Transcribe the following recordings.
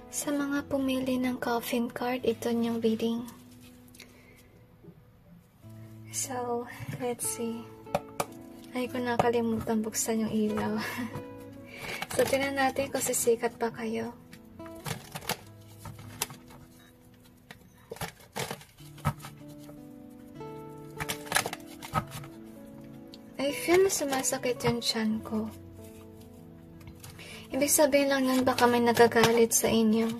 Sa mga pumili ng coffin card, ito yung reading. So, let's see. Ay, ko nakalimutan buksan yung ilaw. So, tingnan natin kung sisikat pa kayo. I feel na sumasakit yung tiyan ko. Ibig sabihin lang nun baka may nagagalit sa inyo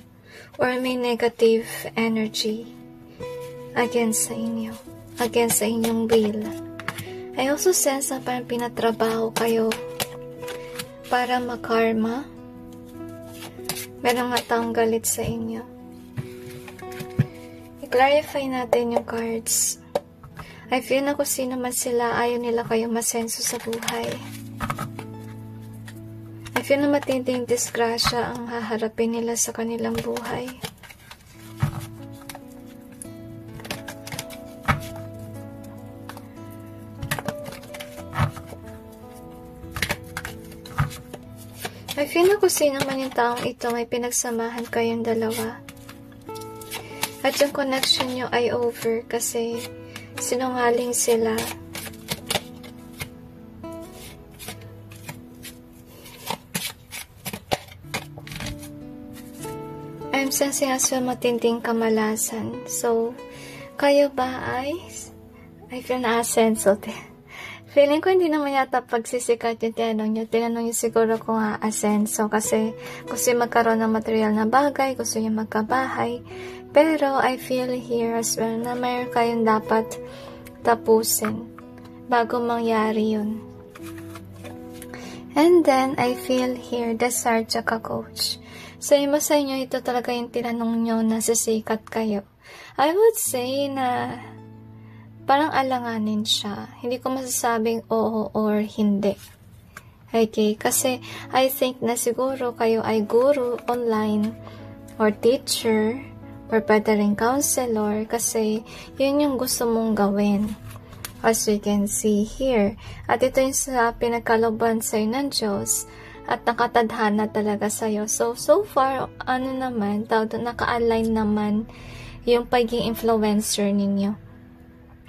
or may negative energy against sa inyo, against sa inyong will. I also sense na parang pinatrabaho kayo para makarma. Meron nga taong galit sa inyo. I-clarify natin yung cards. I feel na kung sino man sila, ayaw nila kayo masenso sa buhay. I feel na matinding disgrasya ang haharapin nila sa kanilang buhay. I feel na kung sino man yung taong ito, may pinagsamahan kayong dalawa. At yung connection nyo ay over kasi sinungaling sila. I'm sensing as well matinding kamalasan. So, kayo ba ay I feel na asenso din. Feeling ko hindi naman yata pagsisikat yung tinanong nyo. Tinanong nyo siguro kung asenso kasi gusto yung magkaroon ng material na bagay, gusto yung magkabahay. Pero I feel here as well na mayroon kayong dapat tapusin bago mangyari yun. And then, I feel here the Sarjaka coach. So, iba sa inyo, ito talaga yung tinanong nyo na sisikat kayo. I would say na parang alanganin siya. Hindi ko masasabing oo or hindi. Okay? Kasi I think na siguro kayo ay guru online or teacher or pwede rin counselor kasi yun yung gusto mong gawin. As you can see here. At ito yung sa pinagkalooban sa'yo ng Diyos at nakatadhana talaga sa'yo. So far, ano naman, naka-align naman yung pagiging influencer ninyo.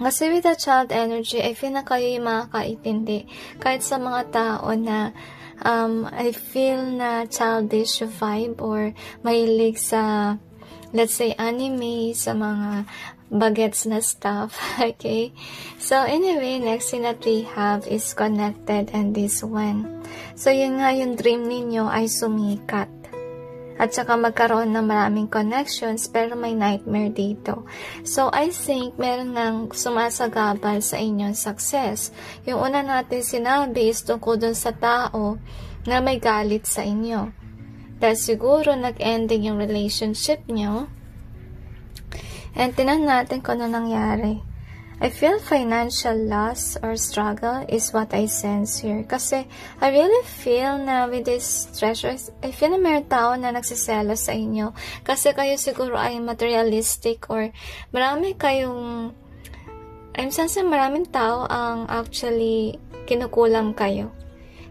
Kasi with the child energy, I feel na kayo yung makakaintindi. Kahit sa mga tao na I feel na childish vibe or mahilig sa, let's say, anime, sa mga bagets na stuff. Okay? So, anyway, next thing that we have is connected and this one. So, yun nga yung dream ninyo ay sumikat. At saka magkaroon ng maraming connections pero may nightmare dito. So, I think meron nang sumasagabal sa inyong success. Yung una natin sinabi is tungkol dun sa tao na may galit sa inyo. Dahil siguro nag-ending yung relationship nyo. And tinan natin kung ano nangyari. I feel financial loss or struggle is what I sense here. Kasi I really feel na with this treasures, I feel na mayroon tao na nagsiselo sa inyo. Kasi kayo siguro ay materialistic or marami kayong, I'm sensing maraming tao ang actually kinukulam kayo.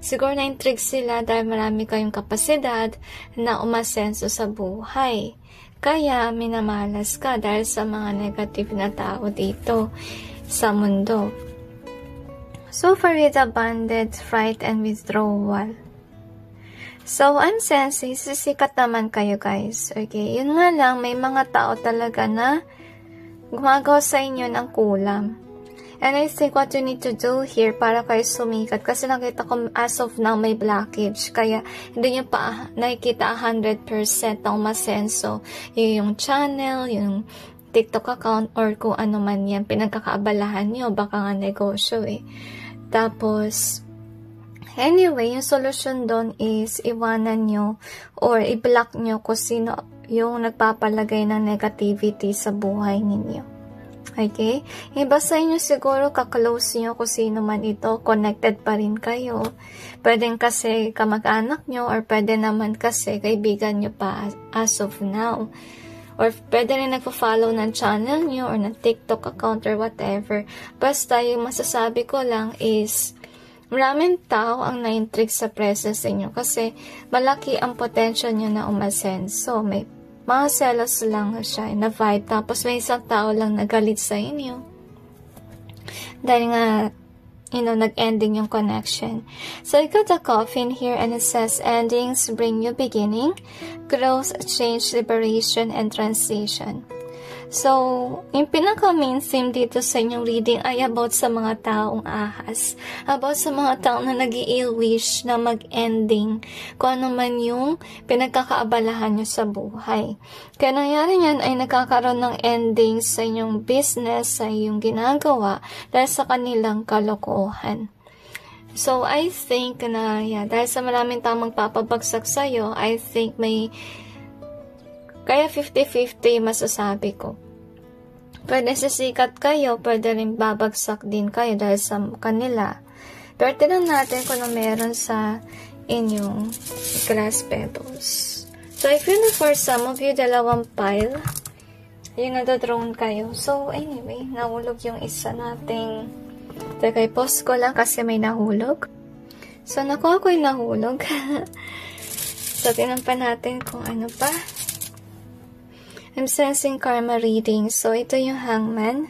Siguro na-intrigue sila dahil marami kayong kapasidad na umasenso sa buhay. Kaya minamalas ka dahil sa mga negative na tao dito sa mundo. So far with abundance, fright, and withdrawal. So I'm sensing, sisikat naman kayo guys. Okay, yun nga lang, may mga tao talaga na gumagawa sa inyo ng kulam. And I think what you need to do here para kayo sumikat, kasi nakita ko as of now may blockage, kaya hindi nyo pa nakikita 100% ng masenso yung channel, yung TikTok account, or kung ano man yan, pinagkakaabalahan nyo, baka nga negosyo eh. Tapos, anyway, yung solution doon is iwanan nyo or i-block nyo kung sino yung nagpapalagay ng negativity sa buhay ninyo. Okay? Iba sa inyo siguro kaklose nyo kung sino man ito, connected pa rin kayo. Pwedeng kasi kamag-anak nyo or pwede naman kasi kaibigan nyo pa as of now. Or pwede rin nagpo-follow ng channel nyo or ng TikTok account or whatever. Basta yung masasabi ko lang is maraming tao ang na-intrigue sa presence inyo kasi malaki ang potential nyo na umasenso. Mga selos lang siya na vibe. Tapos may isang tao lang nagalit sa inyo. Dahil nga, nag-ending yung connection. So, I got a coffin here and it says, endings bring new beginning, growth, change, liberation, and transition. So, yung pinaka-main theme dito sa inyong reading ay about sa mga taong ahas. About sa mga taong na nag-i-ill wish na mag-ending kung ano man yung pinagkakaabalahan nyo sa buhay. Kaya nangyari yan ay nagkakaroon ng ending sa inyong business, sa iyong ginagawa, dahil sa kanilang kalokohan. So, I think na, dahil sa maraming taong magpapabagsak sa'yo, I think may kaya 50-50 masasabi ko. Pwede sisikat kayo, pwede rin babagsak din kayo dahil sa kanila. Pero tignan natin kung ano meron sa inyong grass petals. So, I feel na for some of you, dalawang pile, yung nadodrone kayo. So, anyway, nahulog yung isa nating. Teka, i-pause ko lang kasi may nahulog. So, nakuha ko yung nahulog. So, tignan pa natin kung ano pa. I'm sensing karma reading. So, ito yung hangman.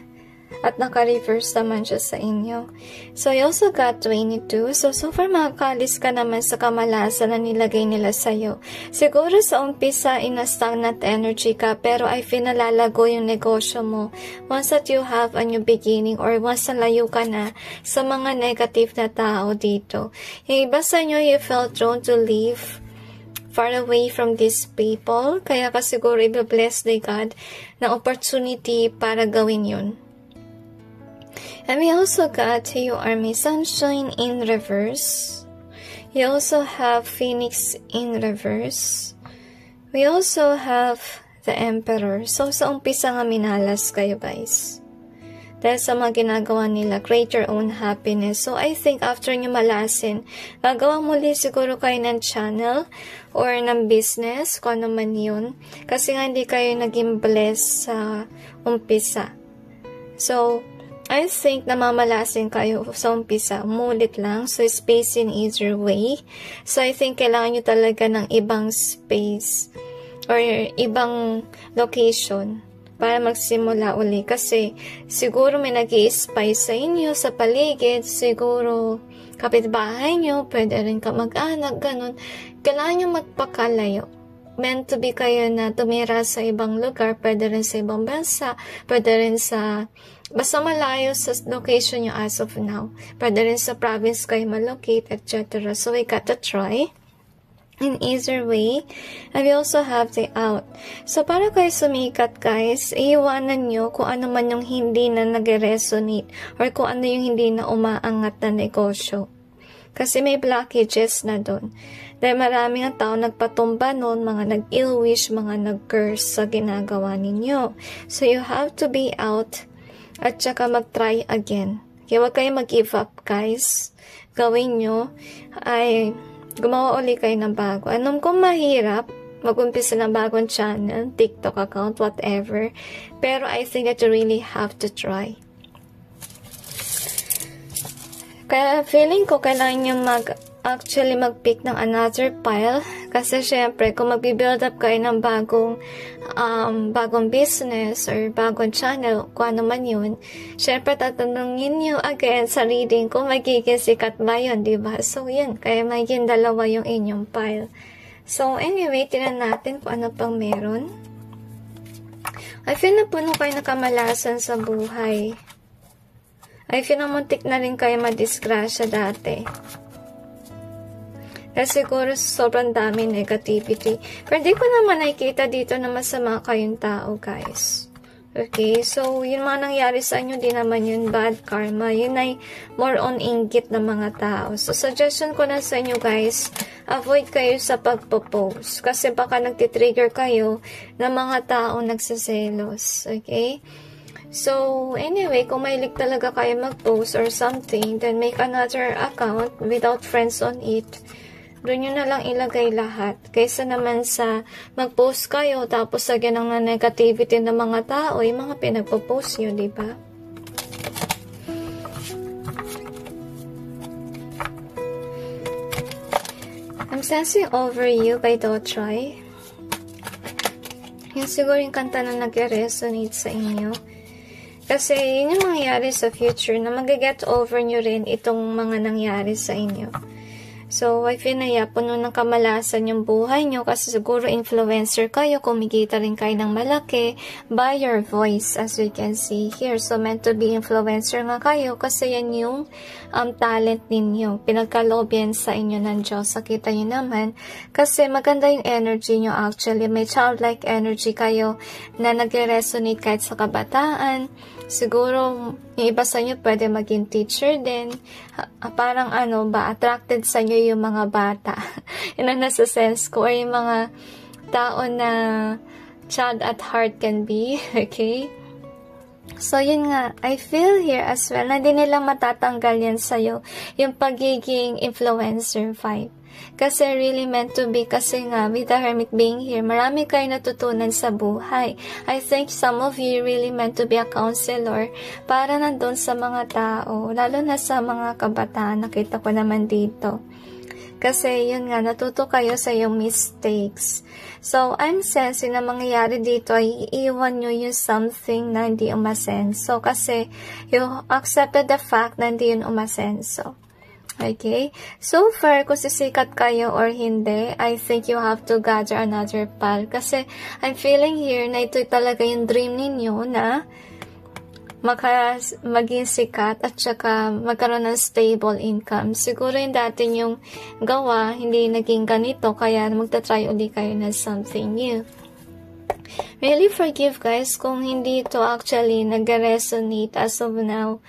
At naka-reverse naman siya sa inyo. So, I also got 22. So far makakalis ka naman sa kamalasan na nilagay nila sa'yo. Siguro sa umpisa, in-stagnant energy ka, pero I feel nalalago yung negosyo mo. Once that you have a new beginning, or once nalayo ka na sa mga negative na tao dito. Yung iba sa inyo, you felt drawn to leave far away from these people, kaya ka siguro i-bless ni God na opportunity para gawin yun. And we also got you are may sunshine in reverse. You also have Phoenix in reverse. We also have the Emperor. So sa umpisa nga minalas kayo guys. Dahil sa mga ginagawa nila, create your own happiness. So, I think after nyo malasin, gagawa muli siguro kayo ng channel or ng business, kung ano man yun. Kasi nga hindi kayo naging blessed sa umpisa. So, I think namamalasin kayo sa umpisa. Umulit lang. So, space in either way. So, I think kailangan nyo talaga ng ibang space or ibang location para magsimula uli. Kasi siguro may nag-i-spy sa inyo sa paligid, siguro kapitbahay nyo, pwede rin kamag-anak, ganun. Kailangan nyo magpakalayo. Meant to be kayo na tumira sa ibang lugar, pwede rin sa ibang bansa, pwede rin sa, basta malayo sa location nyo as of now. Pwede rin sa province kayo malocate, etc. So we got to try in either way. And we also have the out. So, para kayo sumikat, guys, iiwanan nyo kung ano man yung hindi na nag-resonate or kung ano yung hindi na umaangat na negosyo. Kasi may blockages na doon. Dahil maraming ang tao nagpatumba noon, mga nag-ill wish, mga nag-curse sa ginagawa ninyo. So, you have to be out at saka mag-try again. Kaya huwag kayo mag-give up, guys. Gawin nyo ay gumawa uli kayo ng bago. Alam ko mahirap mag-umpisa ng bagong channel, TikTok account, whatever. Pero I think that you really have to try. Kaya feeling ko kailangan nyo mag-pick ng another pile. Kasi syempre, kung mag-build up kayo ng bagong business or bagong channel, kung ano man yun, syempre tatanungin nyo again sa reading kung magiging sikat ba yun, diba? So yun, kaya magiging dalawa yung inyong pile. So anyway, tinan natin kung ano pang meron. I feel na puno kayo nakamalasan sa buhay. I feel na muntik na rin kayo madisgrasya dati. Kasi siguro sobrang dami negativity. Pero di ko naman nakikita dito na masama kayong tao, guys. Okay, so yun mga nangyari sa inyo, di naman yun bad karma. Yun ay more on inggit ng mga tao. So suggestion ko na sa inyo, guys, avoid kayo sa pagpo-post. Kasi baka nagtitrigger kayo ng mga tao nagsiselos. Okay? So, anyway, kung mahilig talaga kayo mag-post or something, then make another account without friends on it. Doon nyo na lang ilagay lahat. Kaysa naman sa mag-post kayo, tapos lagyan ng negativity ng mga tao, yung mga pinagpo-post nyo, diba? I'm sensing over you by Dotry. Yun siguro yung kanta na nag-resonate sa inyo. Kasi yun yung mangyayari sa future na mag-get over nyo rin itong mga nangyari sa inyo. So, I feel na puno ng kamalasan yung buhay nyo kasi siguro influencer kayo, kumikita rin kayo ng malaki by your voice as we can see here. So, meant to be influencer nga kayo kasi yan yung talent ninyo. Pinagkaloob yan sa inyo ng Diyos. Nakita nyo naman kasi maganda yung energy nyo actually. May childlike energy kayo na nag-resonate kahit sa kabataan. Siguro, yung iba sa inyo pwede maging teacher din. Parang attracted sa inyo yung mga bata. Yun ang nasa sense ko. Or yung mga tao na child at heart can be. Okay? So, yun nga. I feel here as well na hindi nila matatanggal yan sa'yo. Yung pagiging influencer vibe. Kasi really meant to be kasi nga with the Hermit being here, marami kayo natutunan sa buhay. I think some of you really meant to be a counselor para nandun sa mga tao, lalo na sa mga kabataan, nakita ko naman dito. Kasi yun nga, natuto kayo sa yung mistakes. So, I'm sensing na mangyayari dito ay iiwan nyo yung something na hindi umasenso. Kasi you accepted the fact na hindi yun umasenso. Okay? So far, kung sisikat kayo or hindi, I think you have to gather another pal. Kasi, I'm feeling here na ito talaga yung dream ninyo na maging sikat at saka magkaroon ng stable income. Siguro yung dati yung gawa, hindi naging ganito, kaya magta-try uli kayo na something new. Really forgive guys kung hindi ito actually nag-resonate as of now.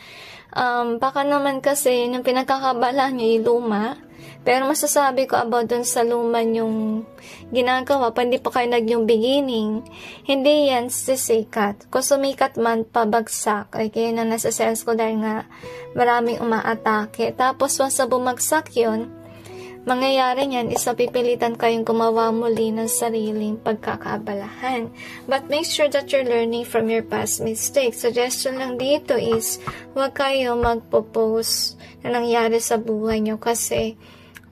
Baka naman kasi yung pinagkakabala nyo yung luma, pero masasabi ko about dun sa luma yung ginagawa, pa hindi pa kayo yung beginning, hindi yan sisikat. Kung sumikat man, pabagsak. Okay, na nasa sense ko dahil nga maraming umaatake. Tapos once na bumagsak yun, mangyayari niyan is pipilitan kayong gumawa muli ng sariling pagkakaabalahan. But make sure that you're learning from your past mistakes. Suggestion lang dito is huwag kayo magpo-post na nangyari sa buhay nyo kasi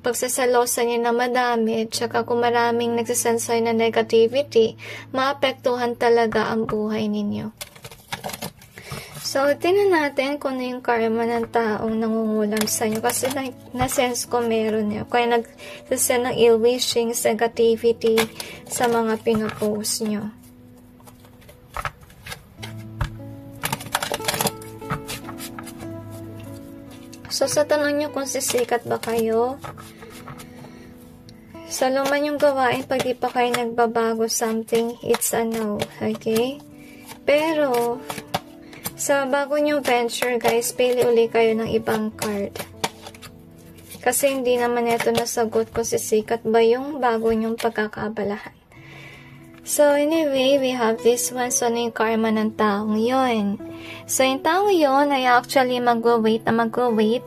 pagsasalosan nyo na madami at saka kung maraming nagsasensay na negativity, maapektuhan talaga ang buhay ninyo. So, tingnan natin kung ano yung karma ng taong nangungulam sa inyo. Kasi na-sense ko meron niya. Kaya nagsasend ng ill-wishings, negativity sa mga pinapost nyo. So, sa tanong nyo kung sisikat ba kayo, sa luman yung gawain, pag di pa kayo nagbabago something, it's a no. Okay? Pero, sa bago nyong venture, guys, pili uli kayo ng ibang card. Kasi hindi naman ito nasagot kung sisikat ba yung bago nyong pagkakaabalahan. So, anyway, we have this one. So, ano yung karma ng taong yun? So, yung taong yun ay actually mag-wait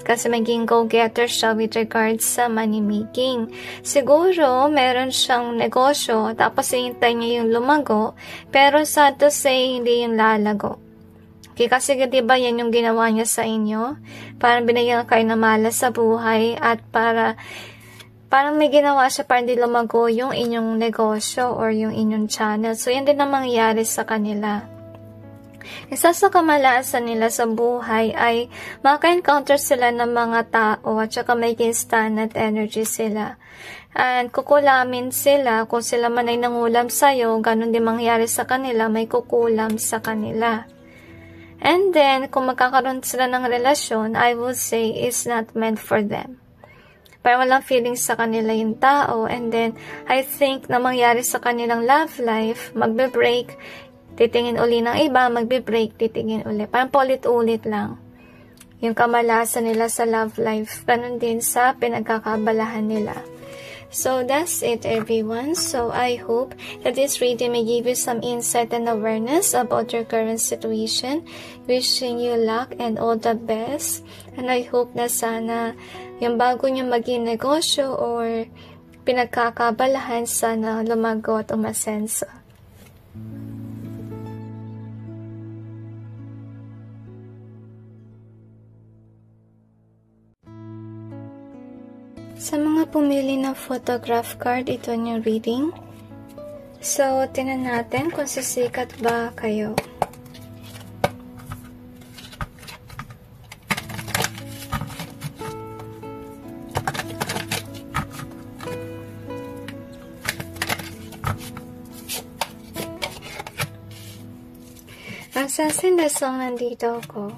kasi maging go-getter siya with regards sa money making. Siguro, meron siyang negosyo, tapos hintay niya yung lumago, pero sad to say, hindi yung lalago. Okay, kasi diba yan yung ginawa niya sa inyo? Parang binigyan kayo na malas sa buhay at parang may ginawa siya para hindi lumago yung inyong negosyo or yung inyong channel. So, yan din ang mangyayari sa kanila. Isa sa kamalasan nila sa buhay ay maka-encounter sila ng mga tao at saka may instant at energy sila. And kukulamin sila, kung sila man ay nangulam sa'yo, ganun din mangyayari sa kanila, may kukulam sa kanila. And then, kung magkakaroon sila ng relasyon, I would say it's not meant for them. Parang walang feelings sa kanila yung tao. And then, I think na mangyari sa kanilang love life, magbe-break, titingin uli ng iba, magbe-break, titingin uli. Parang paulit-ulit lang. Yung kamalasan nila sa love life, ganun din sa pinagkakabalahan nila. So, that's it everyone. So, I hope that this reading may give you some insight and awareness about your current situation. Wishing you luck and all the best. And I hope na sana yung bago nyo maging negosyo or pinagkakabalahan sana lumago at umasenso. Sa mga pumili ng photograph card, ito yung reading. So, tinan natin kung sisikat ba kayo. Ang sasindasong nandito ako.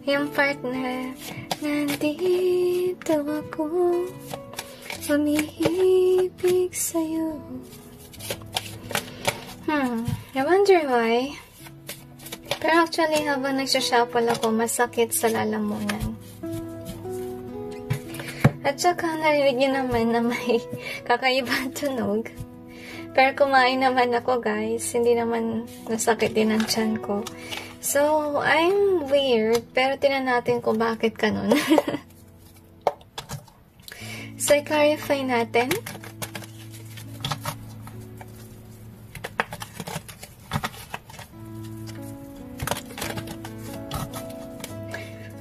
Yung part na nandito ako, umihibig sa'yo. I wonder why. Pero actually, habang nagsashuffle ako, masakit sa lalamunan. At saka, narinig niyo naman na may kakaibang tunog. Pero kumain naman ako, guys. Hindi naman nasakit din ang tiyan ko. So, I'm weird. Pero tinan natin kung bakit ganun. So, i-clarify natin.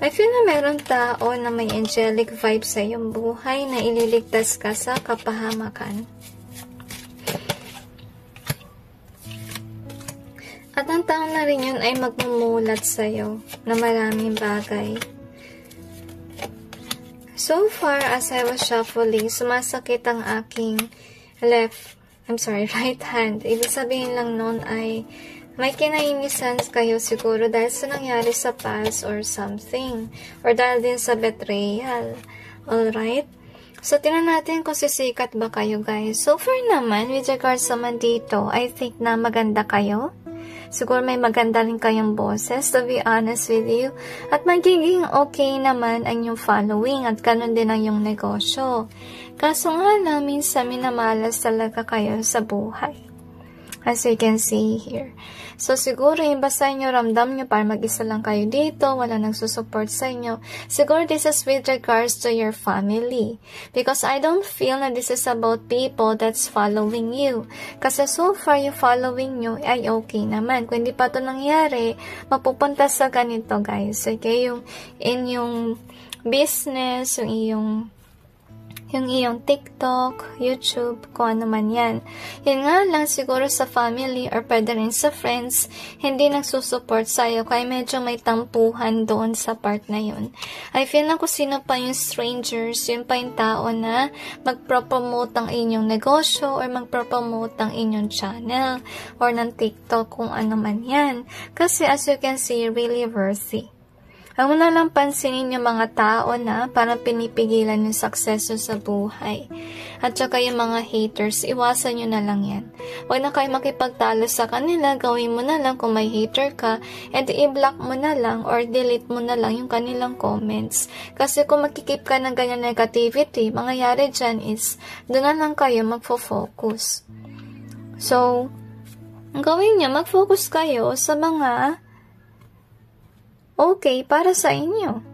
I feel na meron tao na may angelic vibe sa iyong buhay na ililigtas ka sa kapahamakan. At ang tao na rin yun ay magmumulat sa'yo na maraming bagay. So far, as I was shuffling, sumasakit ang aking right hand. Ibig sabihin lang nun ay may kinainisan kayo siguro dahil sa nangyari sa past or something. Or dahil din sa betrayal. Alright? So, tinan natin kung sisikat ba kayo, guys. So far naman, with regards naman dito, I think na maganda kayo. Siguro may maganda rin kayong boses, to be honest with you. At magiging okay naman ang yung following at ganun din ang yung negosyo. Kaso nga lang, minsan minamalas talaga kayo sa buhay. As you can see here. So, siguro yung basta nyo, ramdam nyo para mag-isa lang kayo dito, wala nagsusupport sa inyo. Siguro this is with regards to your family. Because I don't feel na this is about people that's following you. Kasi so far, yung following nyo ay okay naman. Kung hindi pa ito nangyari, mapupunta sa ganito, guys. Okay? Yung inyong business, yung iyong TikTok, YouTube, kung ano man yan. Yun nga lang siguro sa family or pwede rin sa friends, hindi nagsusupport sa'yo kaya medyo may tampuhan doon sa part na yun. I feel na kung sino pa yung strangers, yun pa yung tao na magpropromote ang inyong negosyo or magpropromote ang inyong channel or ng TikTok kung ano man yan. Kasi as you can see, really worthy. Huwag mo na lang pansinin yung mga tao na parang pinipigilan yung success sa buhay. At saka yung mga haters, iwasan nyo na lang yan. Huwag na kayo makipagtalo sa kanila, gawin mo na lang kung may hater ka, and i-block mo na lang or delete mo na lang yung kanilang comments. Kasi kung makikip ka ng ganyan negativity, mangyayari dyan is, doon na lang kayo magfo-focus. So, ang gawin nyo, mag-focus kayo sa mga okay para sa inyo.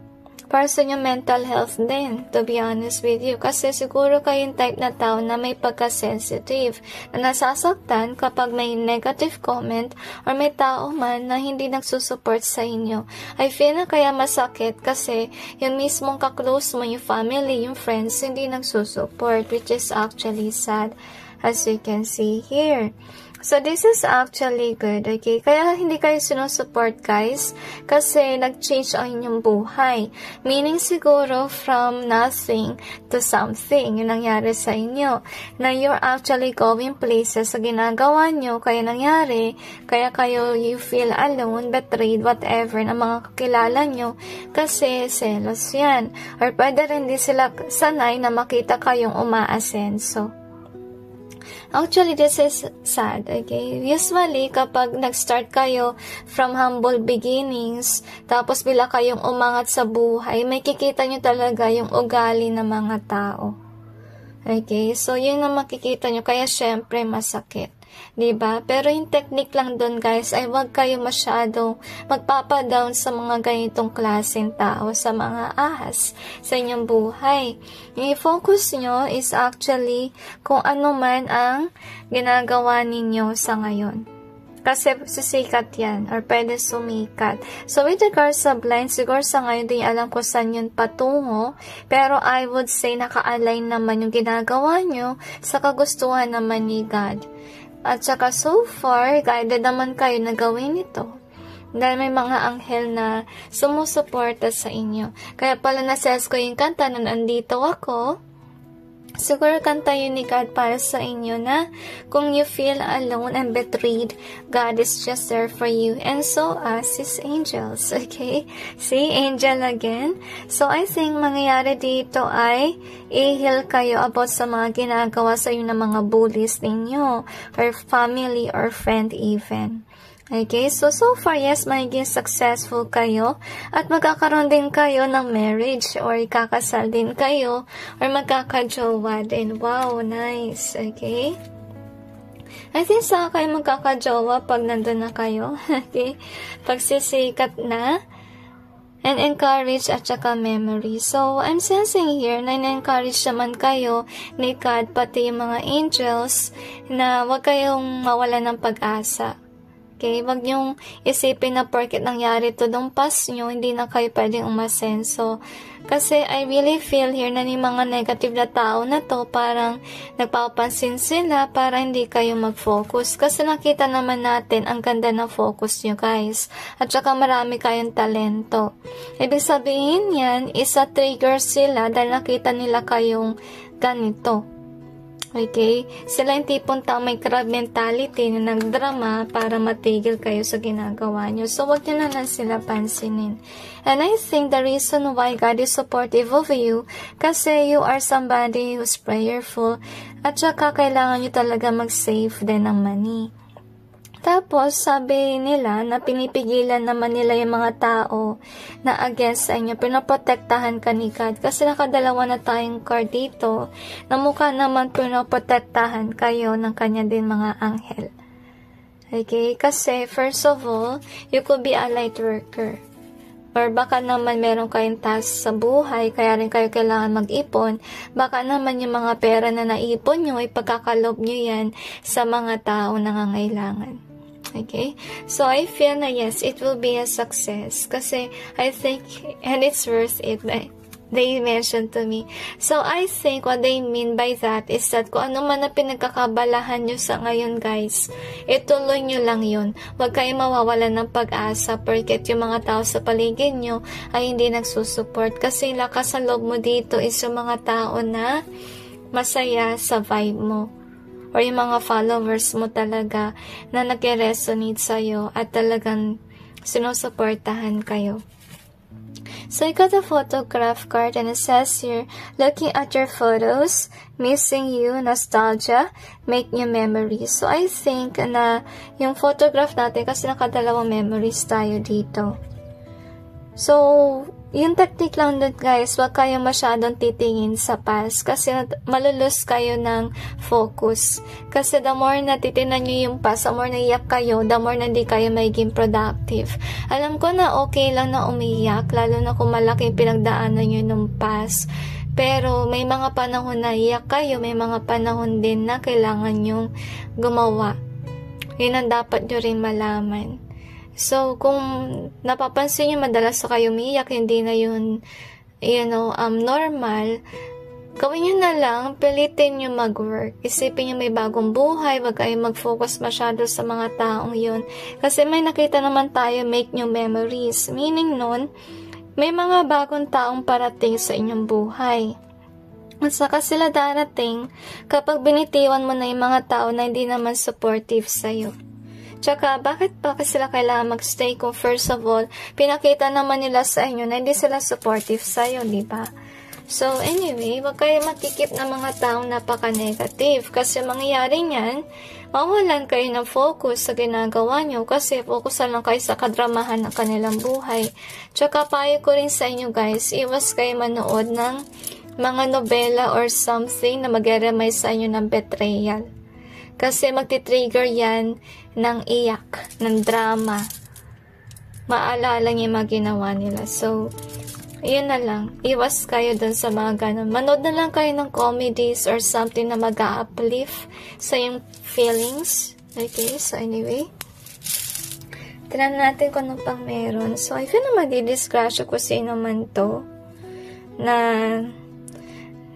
Para sa inyong mental health din, to be honest with you. Kasi siguro kayong type na tao na may pagka-sensitive, na nasasaktan kapag may negative comment or may tao man na hindi nagsusupport sa inyo. I feel na kaya masakit kasi yung mismong kaklose mo, yung family, yung friends, hindi nagsusupport, which is actually sad, as you can see here. So, this is actually good, okay? Kaya hindi kayo sinusupport, guys, kasi nag-change ang inyong buhay. Meaning siguro from nothing to something, yung nangyari sa inyo. Na you're actually going places sa ginagawa nyo, kaya nangyari, kaya kayo, you feel alone, betrayed, whatever, na mga kakilala nyo, kasi selos yan. Or pwede rin din sila sanay na makita kayong umaasenso. Actually, this is sad, okay? Usually, kapag nag-start kayo from humble beginnings, tapos bila kayong umangat sa buhay, may kikita nyo talaga yung ugali ng mga tao. Okay? So, yun ang makikita nyo. Kaya, syempre, masakit. Diba? Pero yung technique lang doon, guys, ay wag kayo masyadong magpapadown sa mga ganitong klaseng tao, sa mga ahas sa inyong buhay. Yung focus nyo is actually kung ano man ang ginagawa ninyo sa ngayon. Kasi sisikat yan, or pwede sumikat. So, with regards sa blind, siguro sa ngayon din alam ko saan yun patungo, pero I would say naka-align naman yung ginagawa nyo sa kagustuhan naman ni God. At saka so far, guided naman kayo na gawin ito. Dahil may mga anghel na sumusuporta sa inyo. Kaya pala na-sense ko yung kanta na nandito ako. Siguro kanta yun ni God para sa inyo na kung you feel alone and betrayed, God is just there for you. And so as His angels. Okay? See, angel again. So I think mangyayari dito ay i-heal kayo about sa mga ginagawa sa inyo ng mga bullies ninyo, or family or friend even. Okay, so far, yes, magiging successful kayo at magkakaroon din kayo ng marriage or ikakasal din kayo or magkakajowa din. Wow, nice. Okay? I think saka kayo magkakajowa pag nandun na kayo. Okay? Pagsisikat na and encourage at saka memory. So, I'm sensing here na encourage naman kayo ni God, pati yung mga angels, na huwag kayong mawala ng pag-asa. Okay, wag niyong isipin na porket nangyari to nung past nyo, hindi na kayo pwedeng umasenso. Kasi I really feel here na yung mga negative na tao na to, parang nagpapansin sila para hindi kayo mag-focus. Kasi nakita naman natin ang ganda ng focus nyo, guys. At saka marami kayong talento. Ibig sabihin yan, isa trigger sila dahil nakita nila kayong ganito. Okay? Sila yung tipong tao may crab mentality na nagdrama para matigil kayo sa ginagawa nyo. So, wag nyo na lang sila pansinin. And I think the reason why God is supportive of you, kasi you are somebody who's prayerful, at saka kailangan nyo talaga mag-save din ng money. Tapos, sabi nila na pinipigilan naman nila yung mga tao na against sa inyo. Pinoprotektahan ka ni God. Kasi nakadalawa na tayong card dito na mukha naman pinoprotektahan kayo ng kanya din mga anghel. Okay? Kasi, first of all, you could be a light worker. Or baka naman meron kayong task sa buhay, kaya rin kayo kailangan mag-ipon. Baka naman yung mga pera na naipon nyo, ipagkakalob nyo yan sa mga tao na nangangailangan. Okay? So, I feel na yes, it will be a success. Kasi, I think, and it's worth it. They mentioned to me. So, I think what they mean by that is that kung ano man na pinagkakabalahan nyo sa ngayon, guys, ituloy nyo lang yun. Huwag kayo mawawalan ng pag-asa porket yung mga tao sa paligid nyo ay hindi nagsusupport. Kasi lakas ang loob mo dito is yung mga tao na masaya sa vibe mo. Or yung mga followers mo talaga na nag-resonate sa'yo at talagang sinusuportahan kayo. So, I got a photograph card and it says here, looking at your photos, missing you, nostalgia, make new memories. So, I think na yung photograph natin, kasi nakadalawang memories tayo dito. So, yung technique lang doon, guys, wag kayong masyadong titingin sa past kasi malulus kayo ng focus. Kasi the more na titingnan nyo yung past, the more naiyak kayo, the more na hindi kayo magiging productive. Alam ko na okay lang na umiyak, lalo na kung malaki pinagdaanan nyo nung past. Pero may mga panahon na iyak kayo, may mga panahon din na kailangan nyong gumawa. Yun ang dapat nyo rin malaman. So, kung napapansin nyo madalas sa kayo umiyak, hindi na yun, normal, gawin nyo na lang, pilitin nyo mag-work. Isipin nyo may bagong buhay, wag kayo mag-focus masyado sa mga taong yun. Kasi may nakita naman tayo, make new memories. Meaning nun, may mga bagong taong parating sa inyong buhay. At saka sila darating kapag binitiwan mo na yung mga tao na hindi naman supportive sa'yo. Tsaka, bakit sila kailangan magstay kung first of all, pinakita naman nila sa inyo na hindi sila supportive sa'yo, di ba? So, anyway, wag kayo makikip ng mga taong napaka-negative. Kasi mangyayari niyan, mawalan kayo ng focus sa ginagawa nyo kasi focusan lang kayo sa kadramahan ng kanilang buhay. Tsaka, payo ko rin sa inyo, guys, iwas kayo manood ng mga nobela or something na mag-remay sa inyo ng betrayal. Kasi magti-trigger yan ng iyak, ng drama. Maalala niya yung mga ginawa nila. So, yun na lang. Iwas kayo dun sa mga ganun. Manood na lang kayo ng comedies or something na mag-a-uplift sa yung feelings. Okay, so anyway. Tignan natin kung ano pang meron. So, I feel na magdi-discrash ko sino man to na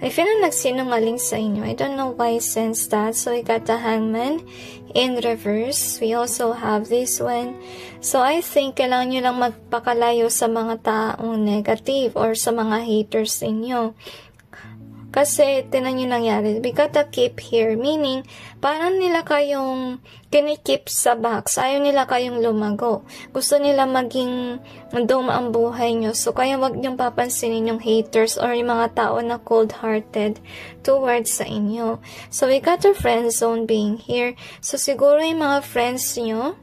I feel na nagsinungaling sa inyo. I don't know why I sense that. So, we got the Hangman in reverse. We also have this one. So, I think kailangan nyo lang magpakalayo sa mga taong negative or sa mga haters ninyo. Kasi, tinan nyo nangyari. We gotta keep here. Meaning, parang nila kayong kinikip sa box. Ayaw nila kayong lumago. Gusto nila maging dome ang buhay nyo. So, kaya wag nyong papansinin yung haters or yung mga tao na cold-hearted towards sa inyo. So, we got a friend zone being here. So, siguro yung mga friends nyo,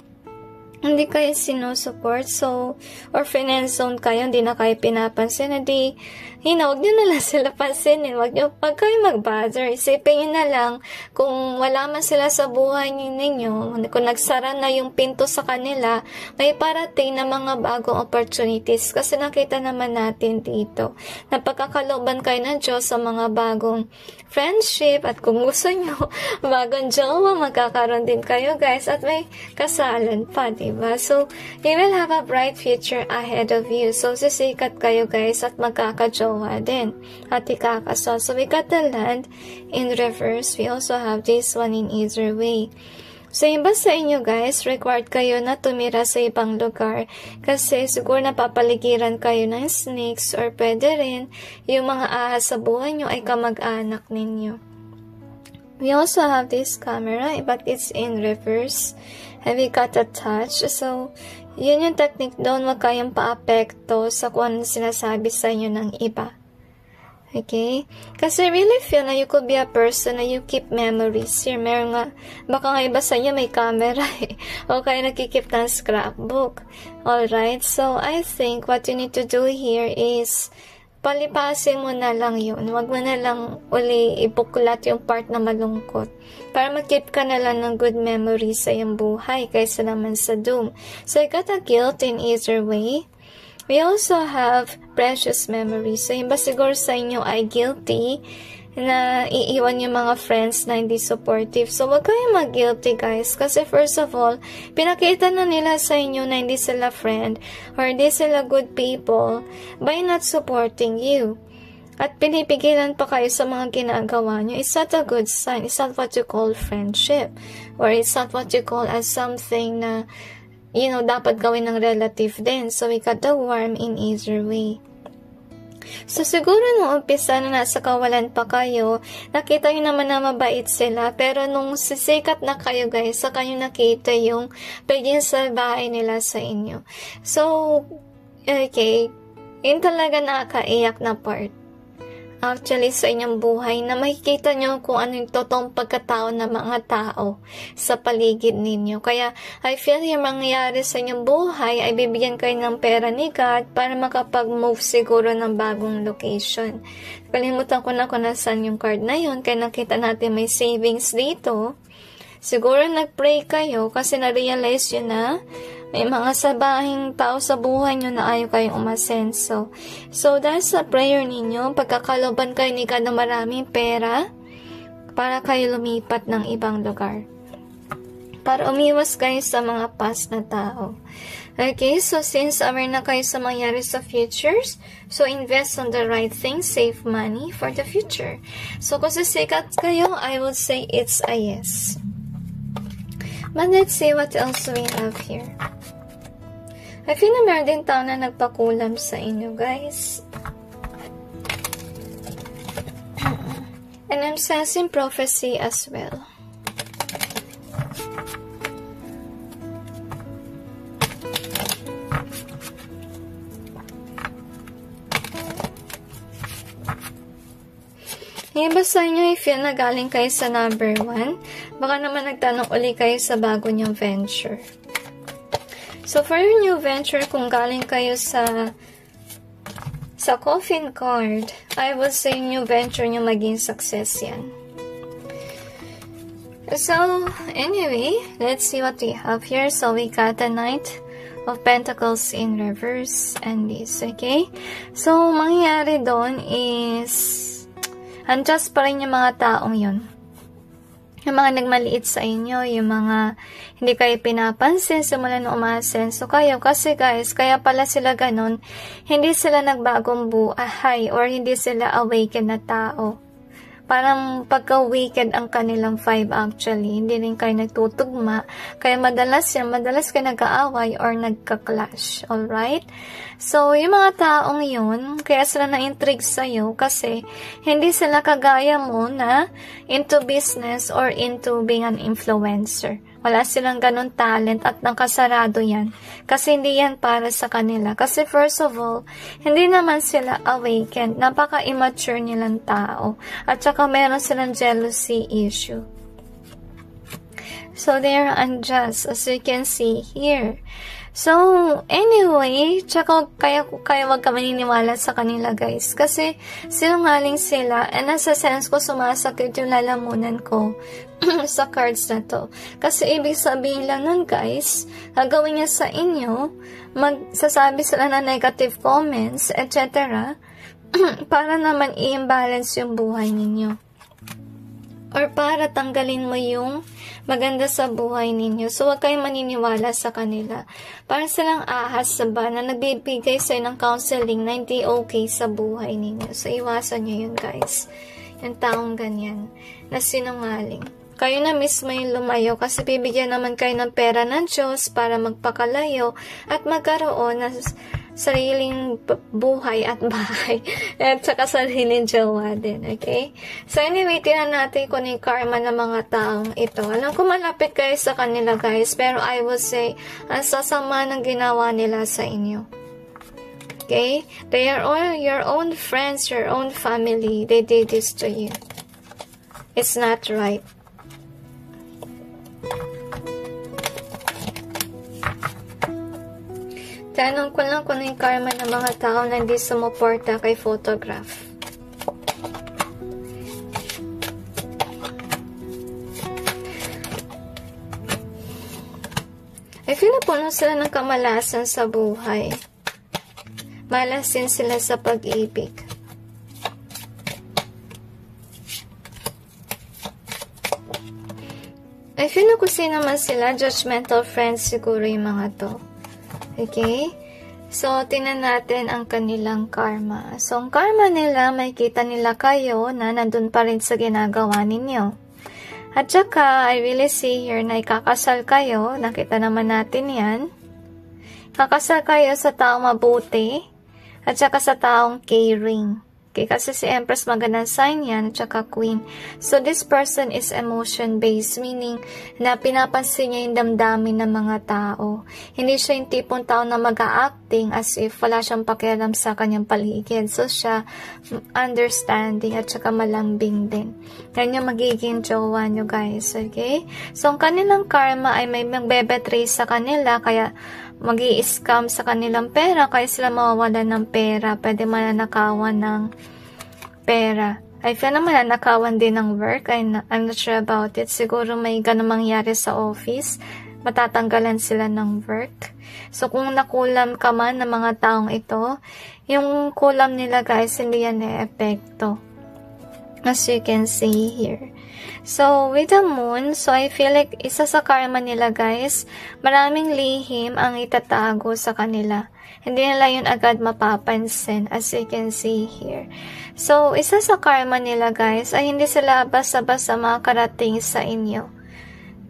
hindi kayo sinusupport, so, or finance zone kayo, hindi na kayo pinapansin, hindi, huwag nyo na lang sila pansinin, wag kayo mag-bother, isipin nyo na lang, kung wala man sila sa buhay ninyo, kung nagsara na yung pinto sa kanila, may parating na mga bagong opportunities, kasi nakita naman natin dito, na pagkakalooban kayo ng Diyos sa mga bagong friendship, at kung gusto nyo, bagong jowa, magkakaroon din kayo guys, at may kasalan pa, diba? So, you will have a bright future ahead of you. So, sisikat kayo guys, at magkakajowa din, at ikakasal. So, we got the Land in reverse. We also have this one in either way. So, iba sa inyo guys, required kayo na tumira sa ibang lugar kasi siguro napapaligiran kayo ng snakes or pwede rin yung mga ahas sa buhay nyo ay kamag-anak ninyo. We also have this camera but it's in reverse and we got a touch. So, yun yung technique doon, wag kayong pa-apekto sa kung ano sinasabi sa inyo ng iba. Okay? Kasi really feel na you could be a person na you keep memories here. Meron nga, baka nga iba sa inyo may camera eh. O kaya nakikip ng scrapbook. Alright? So, I think what you need to do here is palipasin mo na lang yun. Huwag mo na lang uli ibuklat yung part na malungkot. Para mag-keep ka na lang ng good memories sa iyong buhay kaysa naman sa doom. So, you got a guilt in either way. We also have precious memories. So, iba siguro sa inyo ay guilty na iiwan yung mga friends na hindi supportive. So, wag kayo mag-guilty guys. Kasi first of all, pinakita na nila sa inyo na hindi sila friend or hindi sila good people by not supporting you. At pinipigilan pa kayo sa mga ginagawa nyo. It's not a good sign. It's not what you call friendship. Or it's not what you call as something na dapat gawin ng relative din. So, we got the worm in either way. So, siguro nung umpisa na nasa kawalan pa kayo, nakita nyo naman na mabait sila. Pero nung sisikat na kayo guys, saka nyo nakita yung pagiging sa bahay nila sa inyo. So, okay, yun talaga nakakaiyak na part. Actually, sa inyong buhay na makikita nyo kung ano yung totoong pagkatao ng mga tao sa paligid ninyo. Kaya, I feel yung mangyayari sa inyong buhay ay bibigyan kayo ng pera ni God para makapag-move siguro ng bagong location. Kalimutan ko na kung nasan yung card na yun, kaya nakita natin may savings dito. Siguro nag-pray kayo kasi na-realize yun na may mga sabahing tao sa buhay nyo na ayaw kayong umasenso. So, dahil sa prayer ninyo, pagkakaloban kayo ni God ng maraming pera para kayo lumipat ng ibang lugar. Para umiwas kayo sa mga past na tao. Okay, so since aware na kayo sa mangyari sa futures, so invest on the right things, save money for the future. So, kung sisikat kayo, I would say it's a yes. But let's see what else we have here. I feel na meron din tao na nagpakulam sa inyo, guys. And I'm sensing prophecy as well. Yung iba sa inyo, I feel na galing kayo sa number 1. Baka naman nagtanong uli kayo sa bago niyong venture. So, for your new venture, kung galing kayo sa coffin card, I would say new venture nyo maging success yan. So, anyway, let's see what we have here. So, we got the Knight of Pentacles in reverse and this, okay? So, mangyayari doon is unjust pa rin yung mga taong yun. Yung mga nagmaliit sa inyo, yung mga hindi kayo pinapansin, simula nung umasenso kayo. Kasi guys, kaya pala sila ganun, hindi sila nagbagong buhay or hindi sila awaken na tao. parang pagka-wicked ang kanilang vibe actually. Hindi rin kayo nagtutugma. Kaya madalas kayo nag-aaway or nagka-clash. Alright? So, yung mga taong yun, kaya sila na-intrigue sa'yo kasi hindi sila kagaya mo na into business or into being an influencer. Wala silang ganun talent at nakasarado yan. Kasi hindi yan para sa kanila. Kasi first of all, hindi naman sila awakened. Napaka-immature nilang tao. At saka meron silang jealousy issue. So, they are unjust as you can see here. So, anyway, tsaka kaya wag ka maniniwala sa kanila, guys. Kasi, sinungaling sila, and nasa sense ko, sumasakit yung lalamunan ko sa cards na to. Kasi, ibig sabihin lang nun, guys, gagawin niya sa inyo, magsasabi sila ng negative comments, etc. para naman i-imbalance yung buhay ninyo. Or para tanggalin mo yung maganda sa buhay ninyo. So, huwag kayong maniniwala sa kanila. Parang silang ahas ba na nagbibigay sa'yo ng counseling na hindi okay sa buhay ninyo. So, iwasan nyo yun, guys. Yung taong ganyan na sinungaling. Kayo na mismo yung lumayo kasi bibigyan naman kayo ng pera ng Diyos para magpakalayo at magkaroon ng sariling buhay at bahay at saka sariling jowa din, okay? So anyway, tinan natin kung yung karma ng mga taong ito. Alam ko malapit kayo sa kanila, guys, pero I will say, ang sasama ng ginawa nila sa inyo. Okay? They are all your own friends, your own family. They did this to you. It's not right. Tanong ko lang kung yung karma ng mga tao na hindi sumuporta kay photograph. I feel na puno sila ng kamalasan sa buhay. Malasin sila sa pag-ibig. I feel na kung sino man sila, judgmental friends siguro yung mga to. Okay? So, tingnan natin ang kanilang karma. So, ang karma nila, makikita nila kayo na nandun pa rin sa ginagawa ninyo. At saka, I really see here na ikakasal kayo. Nakita naman natin yan. Kakasal kayo sa taong mabuti at saka sa taong caring. Okay, kasi si Empress magandang sign yan, at saka Queen. So, this person is emotion-based, meaning na pinapansin niya yung damdamin ng mga tao. Hindi siya yung tipong tao na mag-a-acting as if wala siyang pakialam sa kanyang paligid. So, siya understanding at saka malambing din. Yan yung magiging jowa nyo, guys. Okay? So, ang kanilang karma ay may magbebetray sa kanila, kaya magi-scam sa kanilang pera, kaya sila mawawalan ng pera, pwede mananakawan ng pera. I feel na mananakawan din ng work, I'm not sure about it. Siguro may ganun mangyari sa office, matatanggalan sila ng work. So, kung nakulam ka man ng mga taong ito, yung kulam nila, guys, hindi yan e-epekto. As you can see here. So, with the moon, so I feel like isa sa karma nila, guys, maraming lihim ang itatago sa kanila. Hindi nila yun agad mapapansin, as you can see here. So, isa sa karma nila, guys, ay hindi sila basta-basta makakarating sa inyo.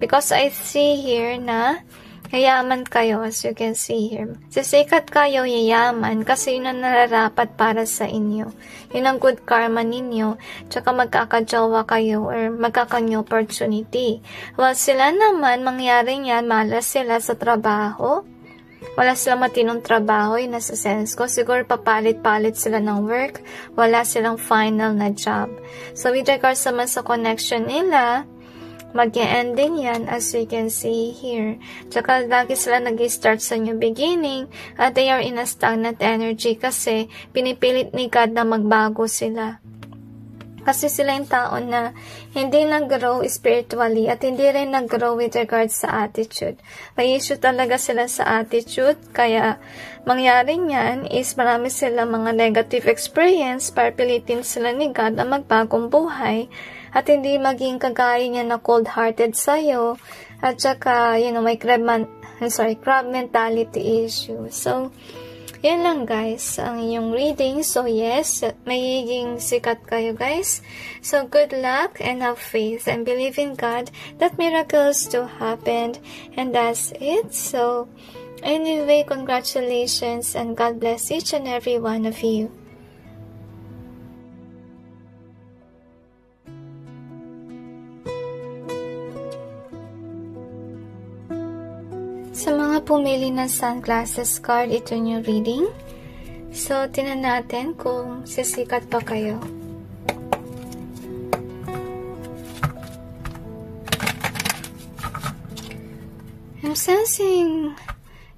Because I see here na yayaman kayo, as you can see here. Sisikat kayo, yayaman, kasi yun ang nararapat para sa inyo. Yun ang good karma ninyo, tsaka magkakajowa kayo, or magkaka-new opportunity. While sila naman, mangyari yan, malas sila sa trabaho. Wala silang matinong trabaho, yun nasa sense ko. Siguro papalit-palit sila ng work, wala silang final na job. So, with regards naman sa connection nila, mag-ending yan, as you can see here. Tsaka lagi sila nag-start sa new beginning at they are in a stagnant energy kasi pinipilit ni God na magbago sila. Kasi sila yung tao na hindi nag-grow spiritually at hindi rin nag-grow with regards sa attitude. May issue talaga sila sa attitude, kaya mangyari niyan is marami sila mga negative experience para pilitin sila ni God na magbagong buhay at hindi maging kagaya niya na cold-hearted sa'yo at saka, may crab mentality issue. So, Yan lang guys, ang inyong reading. So yes, magiging sikat kayo guys. So good luck and have faith and believe in God that miracles do happen. And that's it. So anyway, congratulations and God bless each and every one of you. Sa mga pumili ng sunglasses card, ito yung reading. So, tingnan natin kung sisikat pa kayo. I'm sensing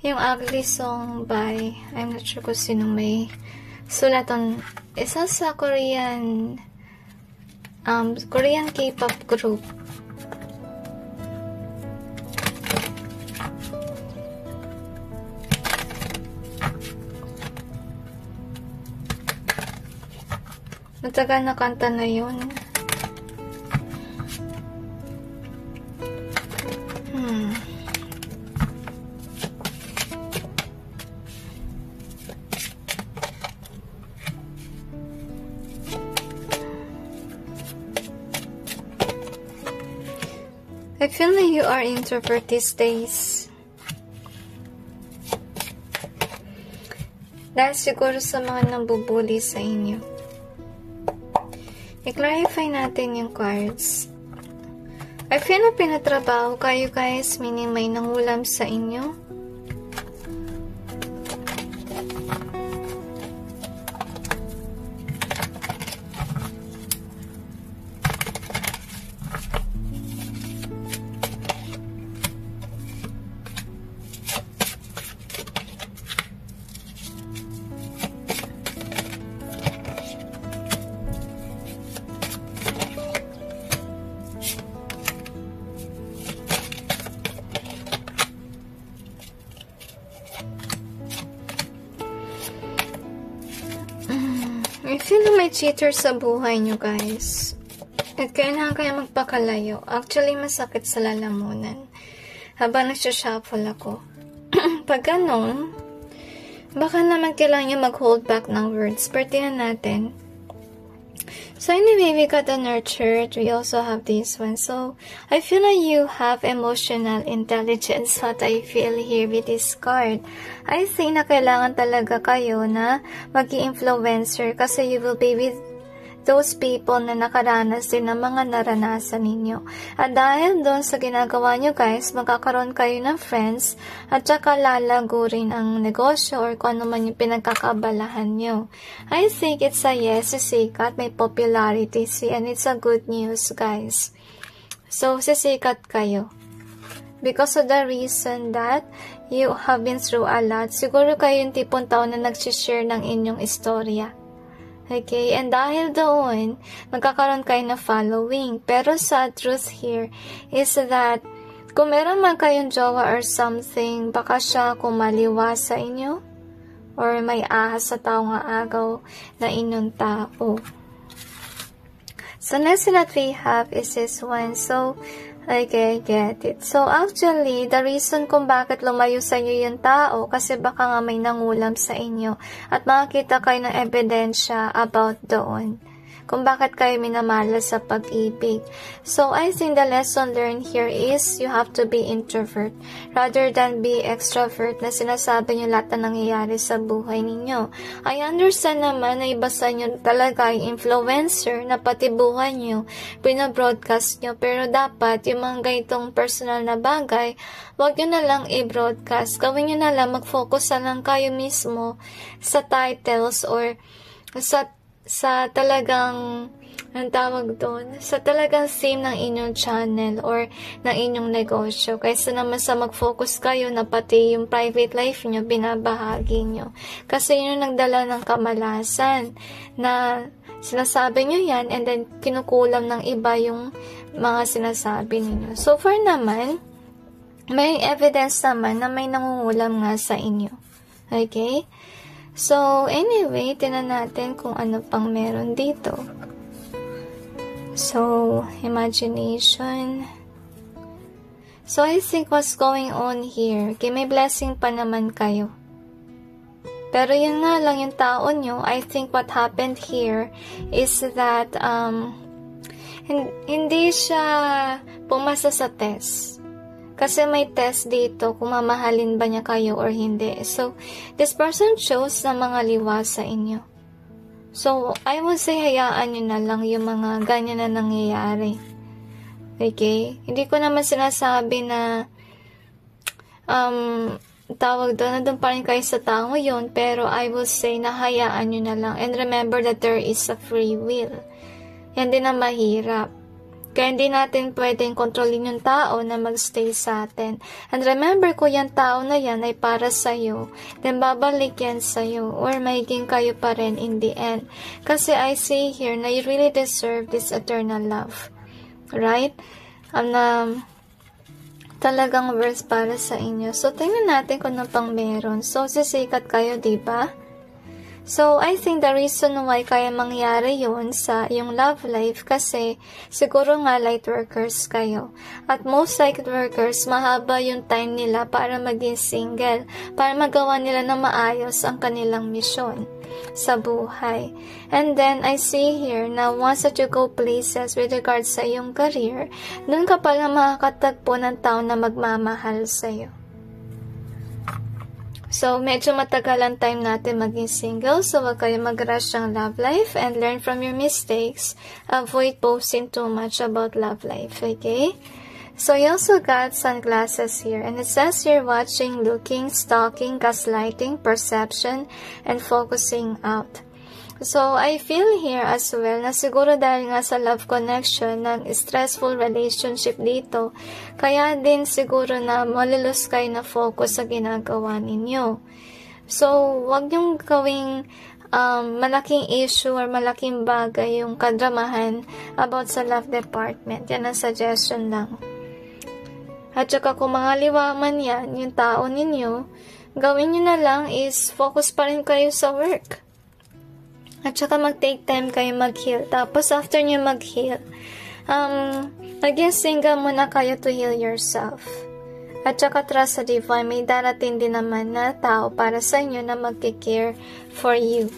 yung ugly song by, I'm not sure kung sino may sulat on, isa sa Korean K-pop group. Matagal na kanta na yun. I feel like you are introvert these days. Dahil siguro sa mga nambubuli sa inyo. I-clarify natin yung cards. I feel na pinatrabaho kayo guys, meaning may nangulam sa inyo. I feel na may cheater sa buhay nyo, guys. At kailangan kayo magpakalayo. Actually, masakit sa lalamunan. Habang nagsashuffle ako. Pag ganun, baka naman kailangan nyo mag-hold back ng words. Pertinan natin. So anyway, we got the nurtured. We also have this one. So, I feel like you have emotional intelligence. What I feel here with this card. I think na kailangan talaga kayo na mag-influencer kasi you will be with those people na nakaranas din ng mga naranasan ninyo. At dahil doon sa ginagawa nyo guys, magkakaroon kayo ng friends at saka lalago rin ang negosyo or kung ano man yung pinagkakabalahan nyo. I think it's a yes, sisikat, may popularity and it's a good news guys. So, sisikat kayo. Because of the reason that you have been through a lot, siguro kayo yung tipong tao na nagsishare ng inyong istorya. Okay, and dahil doon, magkakaroon kayo na following. Pero sa truth here is that kung meron man kayong jowa or something, baka siya kumaliwa sa inyo or may ahas sa tao nga agaw na inyong tao. So, lesson that we have is this one. So, okay, get it. So, actually, the reason kung bakit lumayo sa inyo yung tao, kasi baka nga may nangulam sa inyo at makakita kayo ng ebidensya about doon. Kung bakit kayo minamalas sa pag-ibig. So, I think the lesson learned here is you have to be introvert rather than be extrovert na sinasabi nyo lahat na nangyayari sa buhay ninyo. I understand naman na iba sa inyo talaga yung influencer na pati buhay nyo, pinabroadcast nyo, pero dapat yung mga ganitong personal na bagay, wag nyo na lang i-broadcast. Gawin nyo na lang, mag-focus na lang kayo mismo sa titles or sa talagang, ang tawag doon, sa talagang theme ng inyong channel or ng inyong negosyo. Kaysa naman sa mag-focus kayo na pati yung private life nyo, binabahagi nyo. Kasi yun yung nagdala ng kamalasan na sinasabi nyo yan and then kinukulam ng iba yung mga sinasabi ninyo. So far naman, may evidence naman na may nangungulam nga sa inyo. Okay? So, anyway, tinan natin kung ano pang meron dito. So, imagination. So, I think what's going on here, okay, may blessing pa naman kayo. Pero yun nga lang, yung tao nyo, I think what happened here is that hindi siya pumasa sa test. Kasi may test dito kung mamahalin ba niya kayo or hindi. So, this person chose na mga liwa sa inyo. So, I would say hayaan nyo na lang yung mga ganyan na nangyayari. Okay? Hindi ko naman sinasabi na tawag doon, nandun pa rin kayo sa tao yun, pero I will say na hayaan nyo na lang. And remember that there is a free will. Yan din ang mahirap. Kaya hindi natin pwedeng kontrolin yung tao na magstay sa atin. And remember, kung yung tao na yan ay para sa'yo, then babalik yan sa'yo, or magiging kayo pa rin in the end. Kasi I see here na you really deserve this eternal love. Right? Talagang worth para sa inyo. So, tingnan natin kung ano pang meron. So, sisikat kayo, diba? So, I think the reason why kaya mangyari yun sa yung love life kasi siguro nga light workers kayo. At most light workers, mahaba yung time nila para maging single, para magawa nila na maayos ang kanilang misyon sa buhay. And then, I see here na once that you go places with regards sa iyong career, dun ka pala makakatagpo ng tao na magmamahal sa'yo. So, medyo matagal ang time natin maging single, so wag kayo mag-rush ang love life and learn from your mistakes. Avoid posting too much about love life, okay? So, you also got sunglasses here, and it says here watching, looking, stalking, gaslighting, perception, and focusing out. So, I feel here as well na siguro dahil nga sa love connection ng stressful relationship dito, kaya din siguro na malulus kayo na focus sa ginagawa ninyo. So, wag yung gawing malaking issue or malaking bagay yung kadramahan about sa love department. Yan ang suggestion lang. At saka kung mga liwa man yan, yung tao ninyo, gawin nyo na lang is focus pa rin kayo sa work. At saka mag-take time kayo mag-heal. Tapos, after nyo mag-heal, maging single muna kayo to heal yourself. At saka, trust sa divine, may darating din naman na tao para sa inyo na mag-care for you.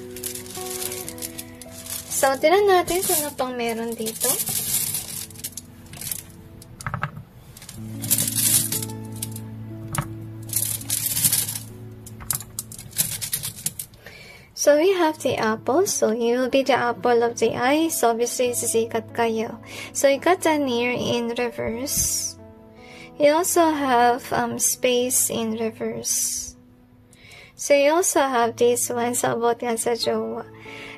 So, tinan natin kung ano pang meron dito. So, we have the apple. So, you will be the apple of the eye. So, obviously, sisikat kayo. So, you got an ear in reverse. You also have space in reverse. So, you also have this one. So, about yan sa jowa.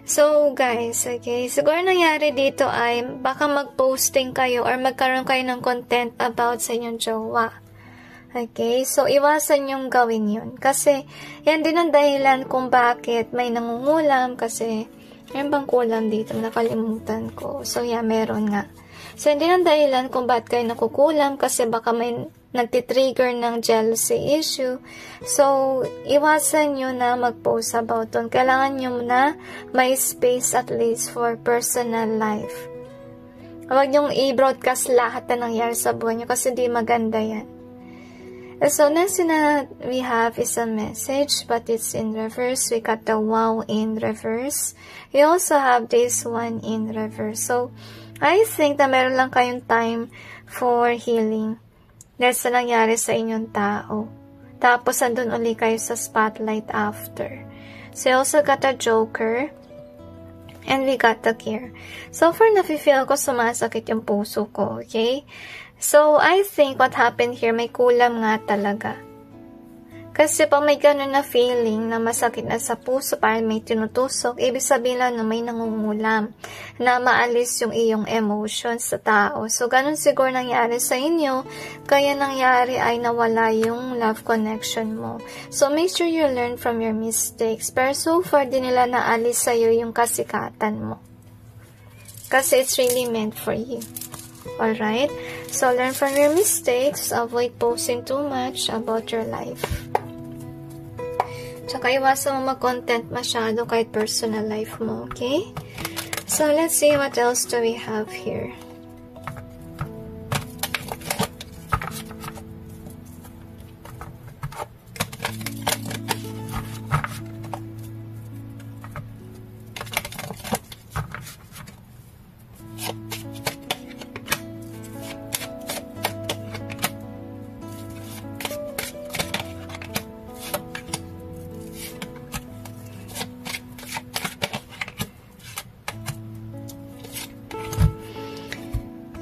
So, guys, okay. Siguro nangyari dito ay baka mag-posting kayo or magkaroon kayo ng content about sa inyong jowa. Okay, so iwasan yung gawin yun. Kasi, yan din ang dahilan kung bakit may nangungulam. Kasi, yan bang kulam dito? Nakalimutan ko. So, yeah, meron nga. So, yan din ang dahilan kung bakit kayo nakukulam. Kasi baka may nagtitrigger ng jealousy issue. So, iwasan nyo na mag-post about it. Kailangan nyo na may space at least for personal life. Huwag nyong i-broadcast lahat na nangyari sa buhay nyo kasi di maganda yan. So, next na we have is a message, but it's in reverse. We got the wow in reverse. We also have this one in reverse. So, I think na meron lang kayong time for healing. That's na nangyari sa inyong tao. Tapos, andun uli kayo sa spotlight after. So, we also got a joker. And we got the care. So, far, nafe-feel ko sumasakit yung puso ko, okay? So, I think what happened here, may kulam nga talaga. Kasi pag may ganun na feeling na masakit na sa puso, parang may tinutusok, ibig sabihin lang na may nangungulam, na maalis yung iyong emotions sa tao. So, ganun siguro nangyari sa inyo, kaya nangyari ay nawala yung love connection mo. So, make sure you learn from your mistakes. Pero so far, di nila naalis sa'yo yung kasikatan mo. Kasi it's really meant for you. Alright? So, learn from your mistakes. Avoid posting too much about your life. Tsaka iwasan mo mag-content masyado kahit personal life mo, okay? So, let's see what else do we have here.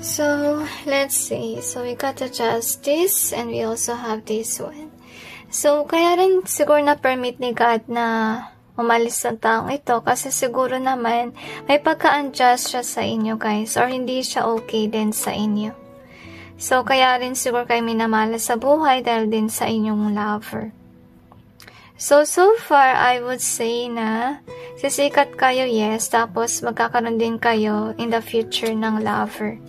So, let's see. So, we got the Justice and we also have this one. So, kaya rin siguro na-permit ni God na umalis ang taong ito kasi siguro naman may pagka-unjust siya sa inyo guys or hindi siya okay din sa inyo. So, kaya rin siguro kayo minamahal sa buhay dahil din sa inyong lover. So far, I would say na sisikat kayo, yes, tapos magkakaroon din kayo in the future ng lover.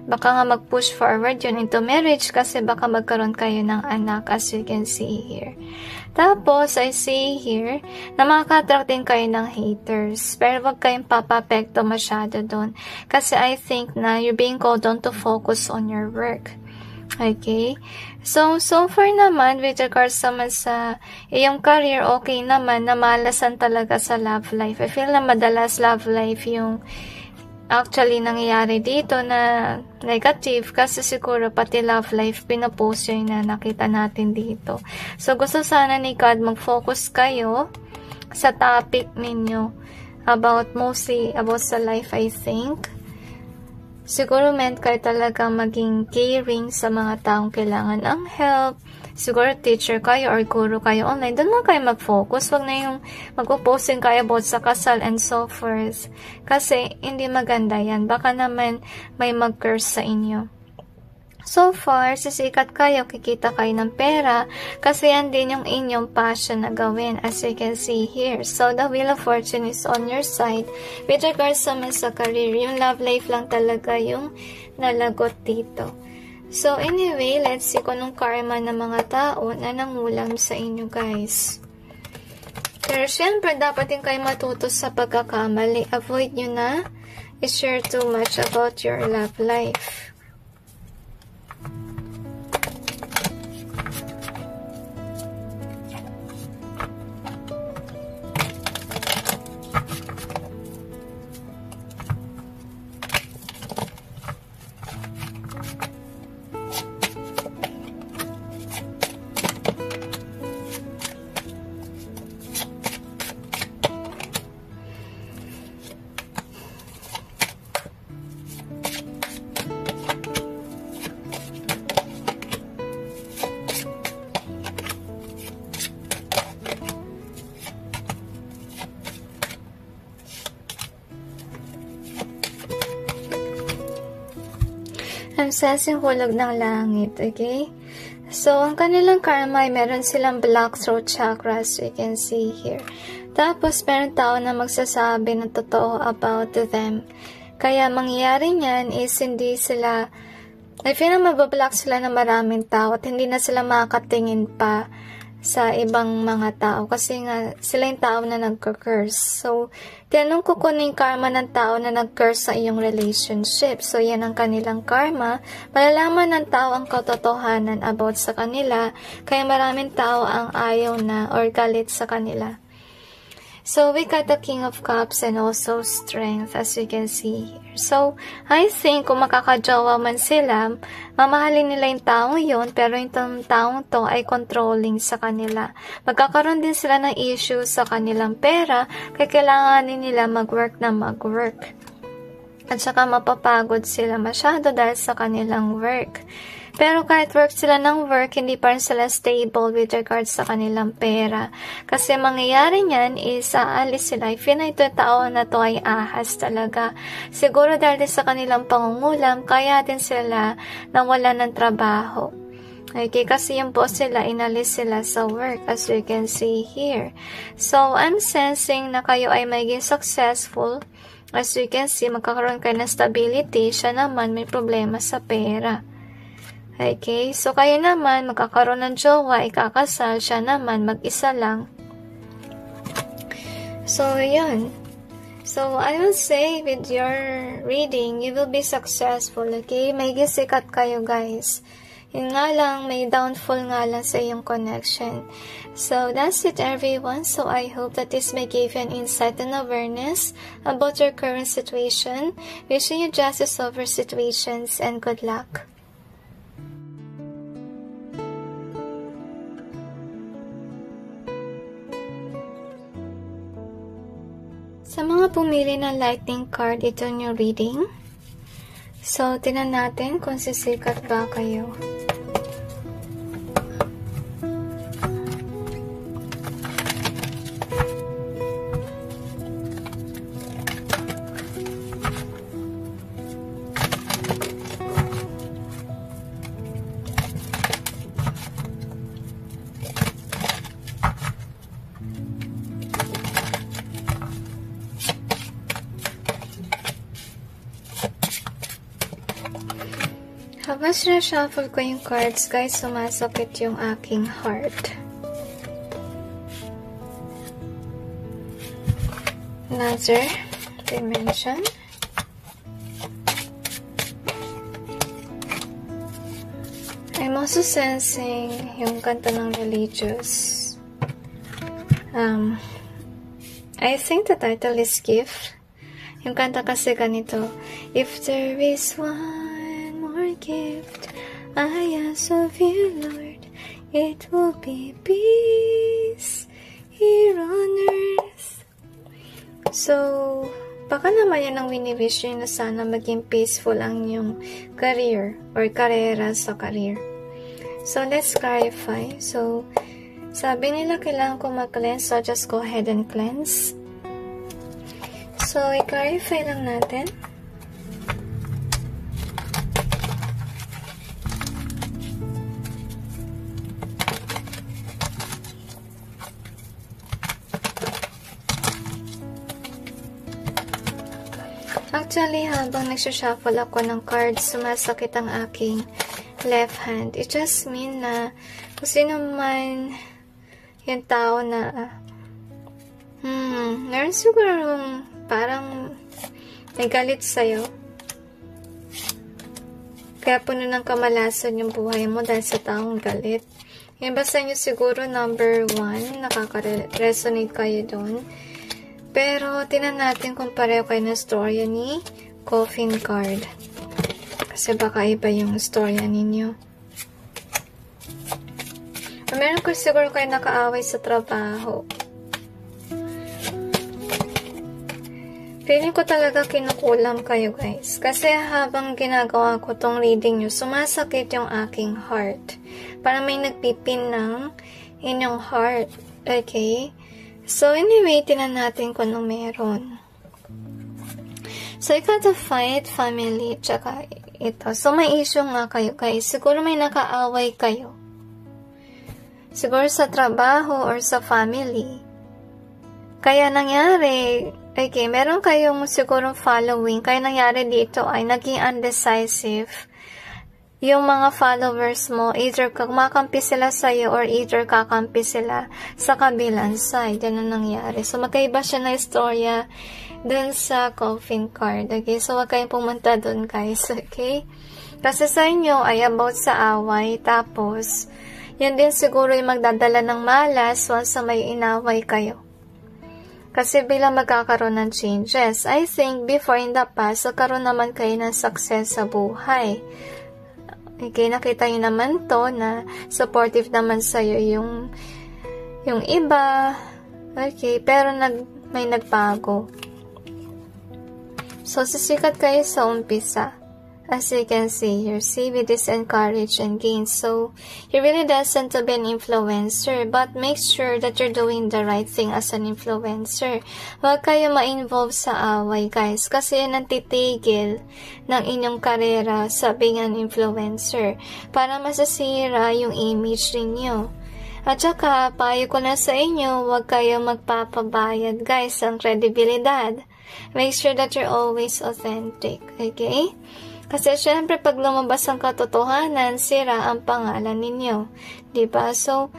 Baka nga mag-push forward yun into marriage kasi baka magkaroon kayo ng anak as you can see here. Tapos, I see here na makaka-attract din kayo ng haters. Pero wag kayong papapekto masyado doon. Kasi I think na you're being called on to focus on your work. Okay? So far naman, with regards naman sa iyong career, okay naman na malasan talaga sa love life. I feel na madalas love life yung actually nangyayari dito na negative kasi siguro pati love life pinopost yun na nakita natin dito. So gusto sana ni God mag-focus kayo sa topic ninyo mostly about sa life, I think. Siguro meant kayo talaga maging caring sa mga taong kailangan ng help. Siguro teacher kayo or guru kayo online. Doon lang kayo mag-focus. Huwag na yung magpo-posting kayo about sa kasal and so forth. Kasi hindi maganda yan. Baka naman may mag-curse sa inyo. So far, sisikat kayo, kikita kayo ng pera, kasi yan din yung inyong passion na gawin, as you can see here. So, the Wheel of Fortune is on your side. With regards naman sa career, yung love life lang talaga yung nalagot dito. So, anyway, let's see kung anong karma ng mga tao na nangulam sa inyo, guys. Pero, syempre, dapat din kayo matuto sa pagkakamali. Avoid nyo na i-share too much about your love life. I'm sensing hulog ng langit, okay? So, ang kanilang karma ay meron silang black throat chakra, as we can see here. Tapos, meron tao na magsasabi ng totoo about them. Kaya, mangyayari niyan is hindi sila, I feel na mabablock sila ng maraming tao at hindi na sila makakatingin pa sa ibang mga tao kasi nga sila yung tao na nagka-curse. So, tinanong ko kung yung karma ng tao na nag-curse sa iyong relationship. So, yan ang kanilang karma. Malalaman ng tao ang katotohanan about sa kanila, kaya maraming tao ang ayaw na or galit sa kanila. So, we got the King of Cups and also Strength, as you can see here. So, I think kung makakajowa man sila, mamahalin nila yung taong yun, pero yung taong to ay controlling sa kanila. Magkakaroon din sila ng issue sa kanilang pera, kaya kailanganin nila mag-work na mag-work. At saka mapapagod sila masyado dahil sa kanilang work. Pero kahit work sila ng work, hindi pa rin sila stable with regards sa kanilang pera. Kasi mangyayari niyan is aalis sila. I feel na ito tao na to ay ahas talaga. Siguro dahil din sa kanilang pangungulam, kaya din sila nawala ng trabaho. Okay, kasi yung boss sila, inalis sila sa work as we can see here. So, I'm sensing na kayo ay maging successful. As you can see, magkakaroon kayo ng stability. Siya naman may problema sa pera. Okay, so kayo naman, magkakaroon ng jowa, ikakasal, siya naman, mag-isa lang. So, yun. So, I will say, with your reading, you will be successful, okay? May gisikat kayo, guys. Yun nga lang, may downfall nga lang sa iyong connection. So, that's it, everyone. So, I hope that this may give you an insight and awareness about your current situation. Wishing you justice over situations and good luck. Sa mga pumili ng lightning card, ito yung reading. So, tingnan natin kung sisikat ba kayo. Habang sinashuffle ko yung cards, guys, sumasakit yung aking heart. Another dimension. I'm also sensing yung kanta ng religious. I think the title is Gift. Yung kanta kasi ganito, if there is one gift I ask of you, Lord, it will be peace here on earth. So, baka naman yan ang wini-wish nyo na sana maging peaceful ang yung career or karera sa career. So, let's clarify. So, sabi nila kailangan ko mag-cleanse, so just go ahead and cleanse. So, i-clarify lang natin. Actually, habang nagsashuffle ako ng cards, sumasakit ang aking left hand. It just mean na kung sino man yung tao na meron siguro parang may galit sa'yo. Kaya puno ng kamalasan yung buhay mo dahil sa taong galit. Yung basta nyo siguro number 1, nakaka-resonate kayo doon. Pero, tinan natin kung pareho kayo na storya ni Coffin card. Kasi baka iba yung storya ninyo. O meron ko siguro kayo nakaaway sa trabaho. Feeling ko talaga kinukulam kayo, guys. Kasi habang ginagawa ko tong reading nyo, sumasakit yung aking heart. Parang may nagpipin ng inyong heart. Okay? So, anyway, tinan natin kung anong meron. So, you gotta fight family, tsaka ito. So, may issue nga kayo, guys. Siguro may nakaaway kayo. Siguro sa trabaho or sa family. Kaya nangyari, okay, meron kayong siguro following. Kaya nangyari dito ay naging undecisive. Yung mga followers mo, either kumakampi sila sa'yo or either kakampi sila sa kabilang side. Yan ang nangyari. So, magkaiba siya na istorya dun sa Coffin card. Okay? So, wag kayong pumunta dun, guys. Okay? Kasi sa inyo ay about sa away. Tapos, yan din siguro yung magdadala ng malas once may inaway kayo. Kasi bilang magkakaroon ng changes. I think before in the past, nagkaroon naman kayo ng success sa buhay. Okay, nakita nyo naman to na supportive naman sa'yo yung iba. Okay, pero may nagbago. So, sisikat kayo sa umpisa. As you can see here, see, with this encourage and gain. So, you really doesn't to be an influencer, but make sure that you're doing the right thing as an influencer. Huwag kayo ma-involve sa away, guys, kasi yan ang titigil ng inyong karera sa being an influencer para masasira yung image ninyo. At saka, payo ko na sa inyo, huwag kayo magpapabayad, guys, ang kredibilidad. Make sure that you're always authentic, okay? Kasi syempre pag lumabas ang katotohanan, sira ang pangalan ninyo. Diba? So,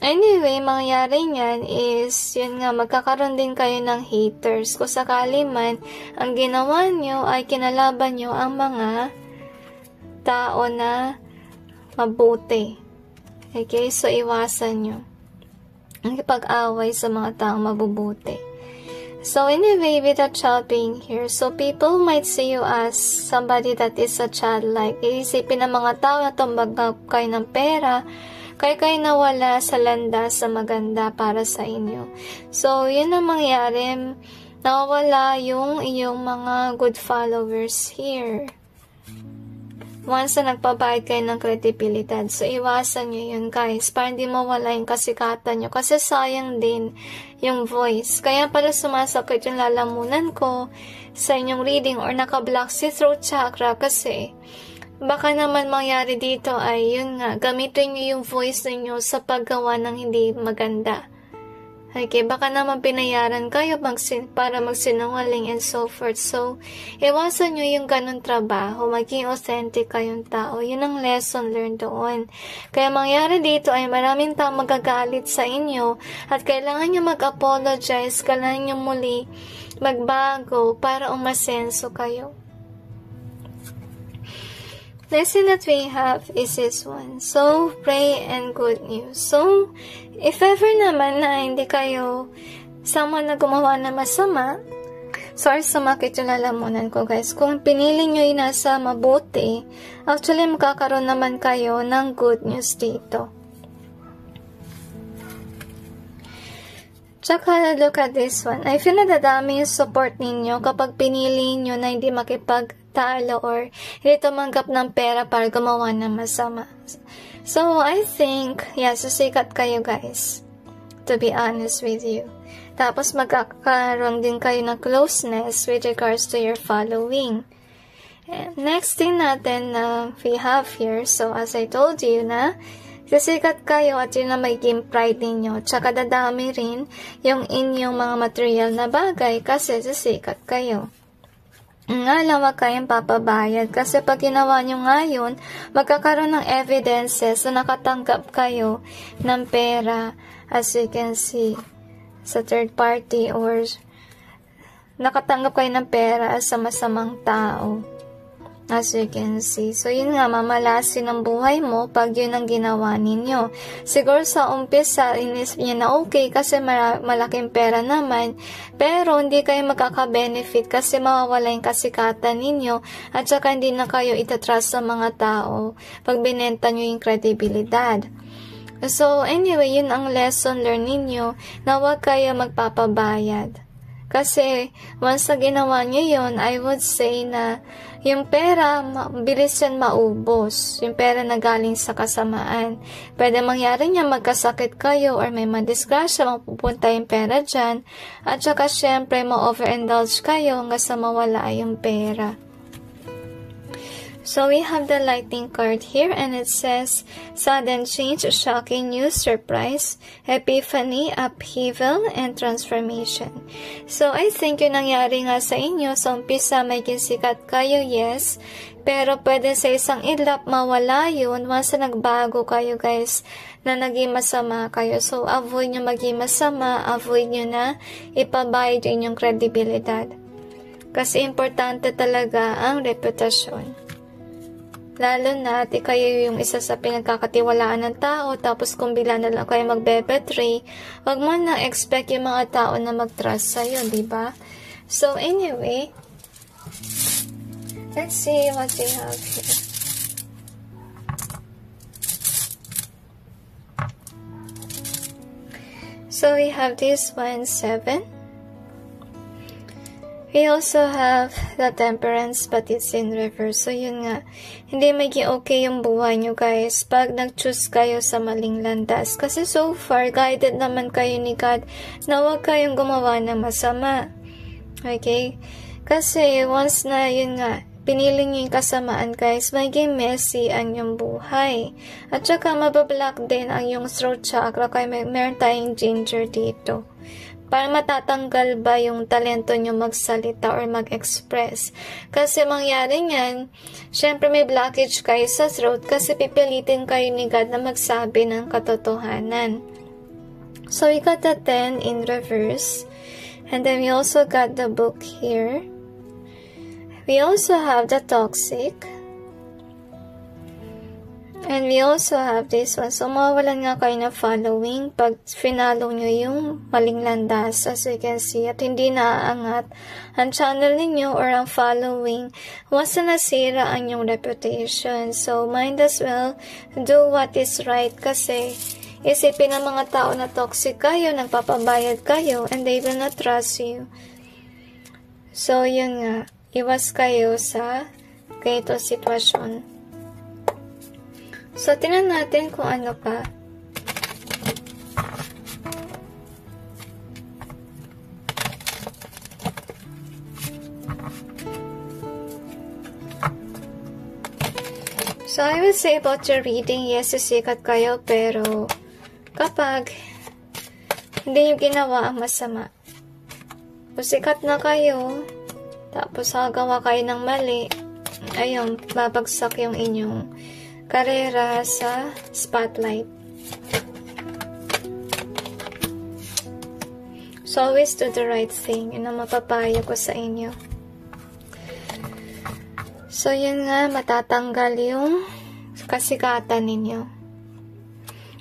anyway, mangyayari niyan is, yun nga, magkakaroon din kayo ng haters. Kung sakali man, ang ginawa nyo ay kinalaban nyo ang mga tao na mabuti. Okay? So, iwasan nyo ang ipag-away sa mga taong mabubuti. So, anyway, with a child being here, so people might see you as somebody that is a childlike. Iisipin ng mga tao na tumbagap kayo ng pera, kayo nawala sa landas sa maganda para sa inyo. So, yun ang mangyari. Nawawala yung iyong mga good followers here. Once na nagbabayad kayo ng kredibilidad. So, iwasan nyo yun, guys, para hindi mawala yung kasikatan nyo. Kasi sayang din yung voice. Kaya pala sumasakit yung lalamunan ko sa inyong reading or naka-block si throat chakra kasi baka naman mangyari dito ay yun nga, gamitin nyo yung voice ninyo sa paggawa ng hindi maganda. Okay, baka naman pinayaran kayo para magsinungaling and so forth. So, iwasan nyo yung ganun trabaho. Maging authentic kayong tao. Yun ang lesson learned doon. Kaya mangyari dito ay maraming tao magagalit sa inyo at kailangan nyo mag-apologize. Kailangan nyo muli magbago para umasenso kayo. Lesson that we have is this one. So, pray and good news. So, if ever naman na hindi kayo someone na gumawa na masama, sorry sumakit yung lalamunan ko, guys. Kung pinili nyo yung nasa mabuti, actually magkakaroon naman kayo ng good news dito. Tsaka, look at this one. I feel na dadami yung support ninyo kapag pinili nyo na hindi makipagtalo or hindi tumanggap ng pera para gumawa ng masama. So, I think, susikat kayo, guys. To be honest with you. Tapos, magkakaroon din kayo ng closeness with regards to your following. And next thing natin na we have here, so as I told you na, sisikat kayo at yun na magiging pride ninyo. Tsaka dadami rin yung inyong mga material na bagay kasi sisikat kayo. Nga lang wag kayong papabayad kasi pag ginawa nyo ngayon, magkakaroon ng evidences na nakatanggap kayo ng pera as you can see sa third party or nakatanggap kayo ng pera sa masamang tao. As you can see. So, yun nga, mamalasin ang buhay mo pag yun ang ginawa ninyo. Siguro sa umpisa, inisip niya na okay kasi malaking pera naman. Pero, hindi kayo makaka-benefit kasi mawawala yung kasikatan ninyo at saka hindi na kayo itatrust sa mga tao pag binenta nyo yung kredibilidad. So, anyway, yun ang lesson learned ninyo na huwag kayo magpapabayad. Kasi, once na ginawa nyo yun, I would say na yung pera, bilis yan maubos. Yung pera na galing sa kasamaan. Pwede mangyari niya magkasakit kayo or may madisgrasya, mapupunta yung pera dyan. At saka syempre, ma-overindulge kayo hanggang sa mawala yung pera. So, we have the lightning card here and it says, sudden change, shocking news, surprise, epiphany, upheaval, and transformation. So, I think yung nangyari nga sa inyo, sa umpisa may kinsikat kayo, yes, pero pwede sa isang idlap mawala yun once na nagbago kayo, guys, na naging masama kayo. So, avoid nyo maging masama, avoid nyo na ipabayad yung kredibilidad. Kasi importante talaga ang reputasyon. Lalo na at kayo yung isa sa pinagkakatiwalaan ng tao, tapos kung bila na lang kayo magbe-betray, wag mo na expect yung mga tao na mag-trust sa'yo, diba? So, anyway, let's see what we have here. So, we have this one, 7. We also have the temperance but it's in reverse. So, yun nga. Hindi maging okay yung buhay nyo, guys, pag nag-choose kayo sa maling landas. Kasi so far, guided naman kayo ni God na huwag kayong gumawa ng masama. Okay? Kasi once na, yun nga, pinili nyo yung kasamaan, guys, maging messy ang yung buhay. At saka, mabablock din ang yung throat chakra kaya meron tayong ginger dito. Para matatanggal ba yung talento nyo magsalita or mag-express. Kasi mangyari niyan, syempre may blockage kayo sa throat kasi pipilitin kayo ni God na magsabi ng katotohanan. So, we got the 10 in reverse. And then we also got the book here. We also have the toxic. And we also have this one. So, mawawalan nga kayo na following pag finalo nyo yung maling landas, as you can see. At hindi naaangat ang channel ninyo or ang following once na nasira ang yung reputation. So, might as well do what is right kasi isipin ng mga tao na toxic kayo, nagpapabayad kayo, and they will not trust you. So, yun nga. Iwas kayo sa ganito sitwasyon. So, tingnan natin kung ano pa. So, I would say about your reading, yes, sisikat kayo, pero kapag hindi nyo ginawa ang masama, sikat na kayo, tapos gagawa kayo ng mali, ayun, babagsak yung inyong karera sa spotlight. So, always do the right thing. Yun ang mapapayo ko sa inyo. So, yun nga, matatanggal yung kasikatan ninyo.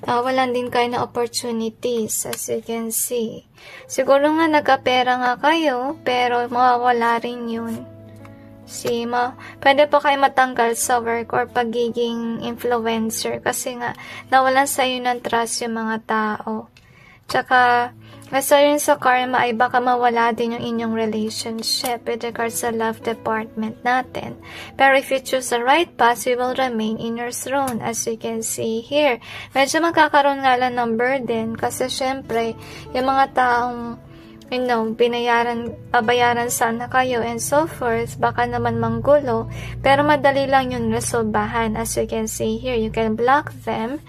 Walan din kayo ng opportunities, as you can see. Siguro nga, nagkapera nga kayo, pero mawawala rin yun. See, pwede pa kayo matanggal sa work or pagiging influencer, kasi nga, nawalan sa'yo ng trust yung mga tao. Tsaka, kasi yun sa karma ay baka mawala din yung inyong relationship with regards sa love department natin. Pero if you choose the right path, you will remain in your throne, as you can see here. Medyo magkakaroon nga lang ng burden kasi syempre, yung mga taong, babayaran sana kayo and so forth, baka naman manggulo, pero madali lang yung resolbahan. As you can see here, you can block them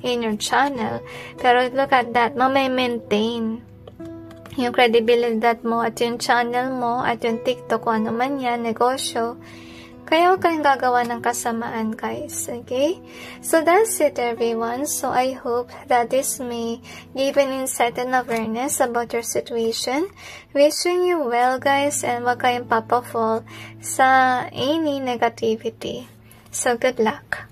in your channel. Pero look at that, maintain yung credibility mo at yung channel mo at yung TikTok, kung ano man yan, negosyo. Kaya huwag kayong gagawa ng kasamaan, guys. Okay? So, that's it, everyone. So, I hope that this may give an insight and awareness about your situation. Wishing you well, guys, and huwag kayong papafall sa any negativity. So, good luck.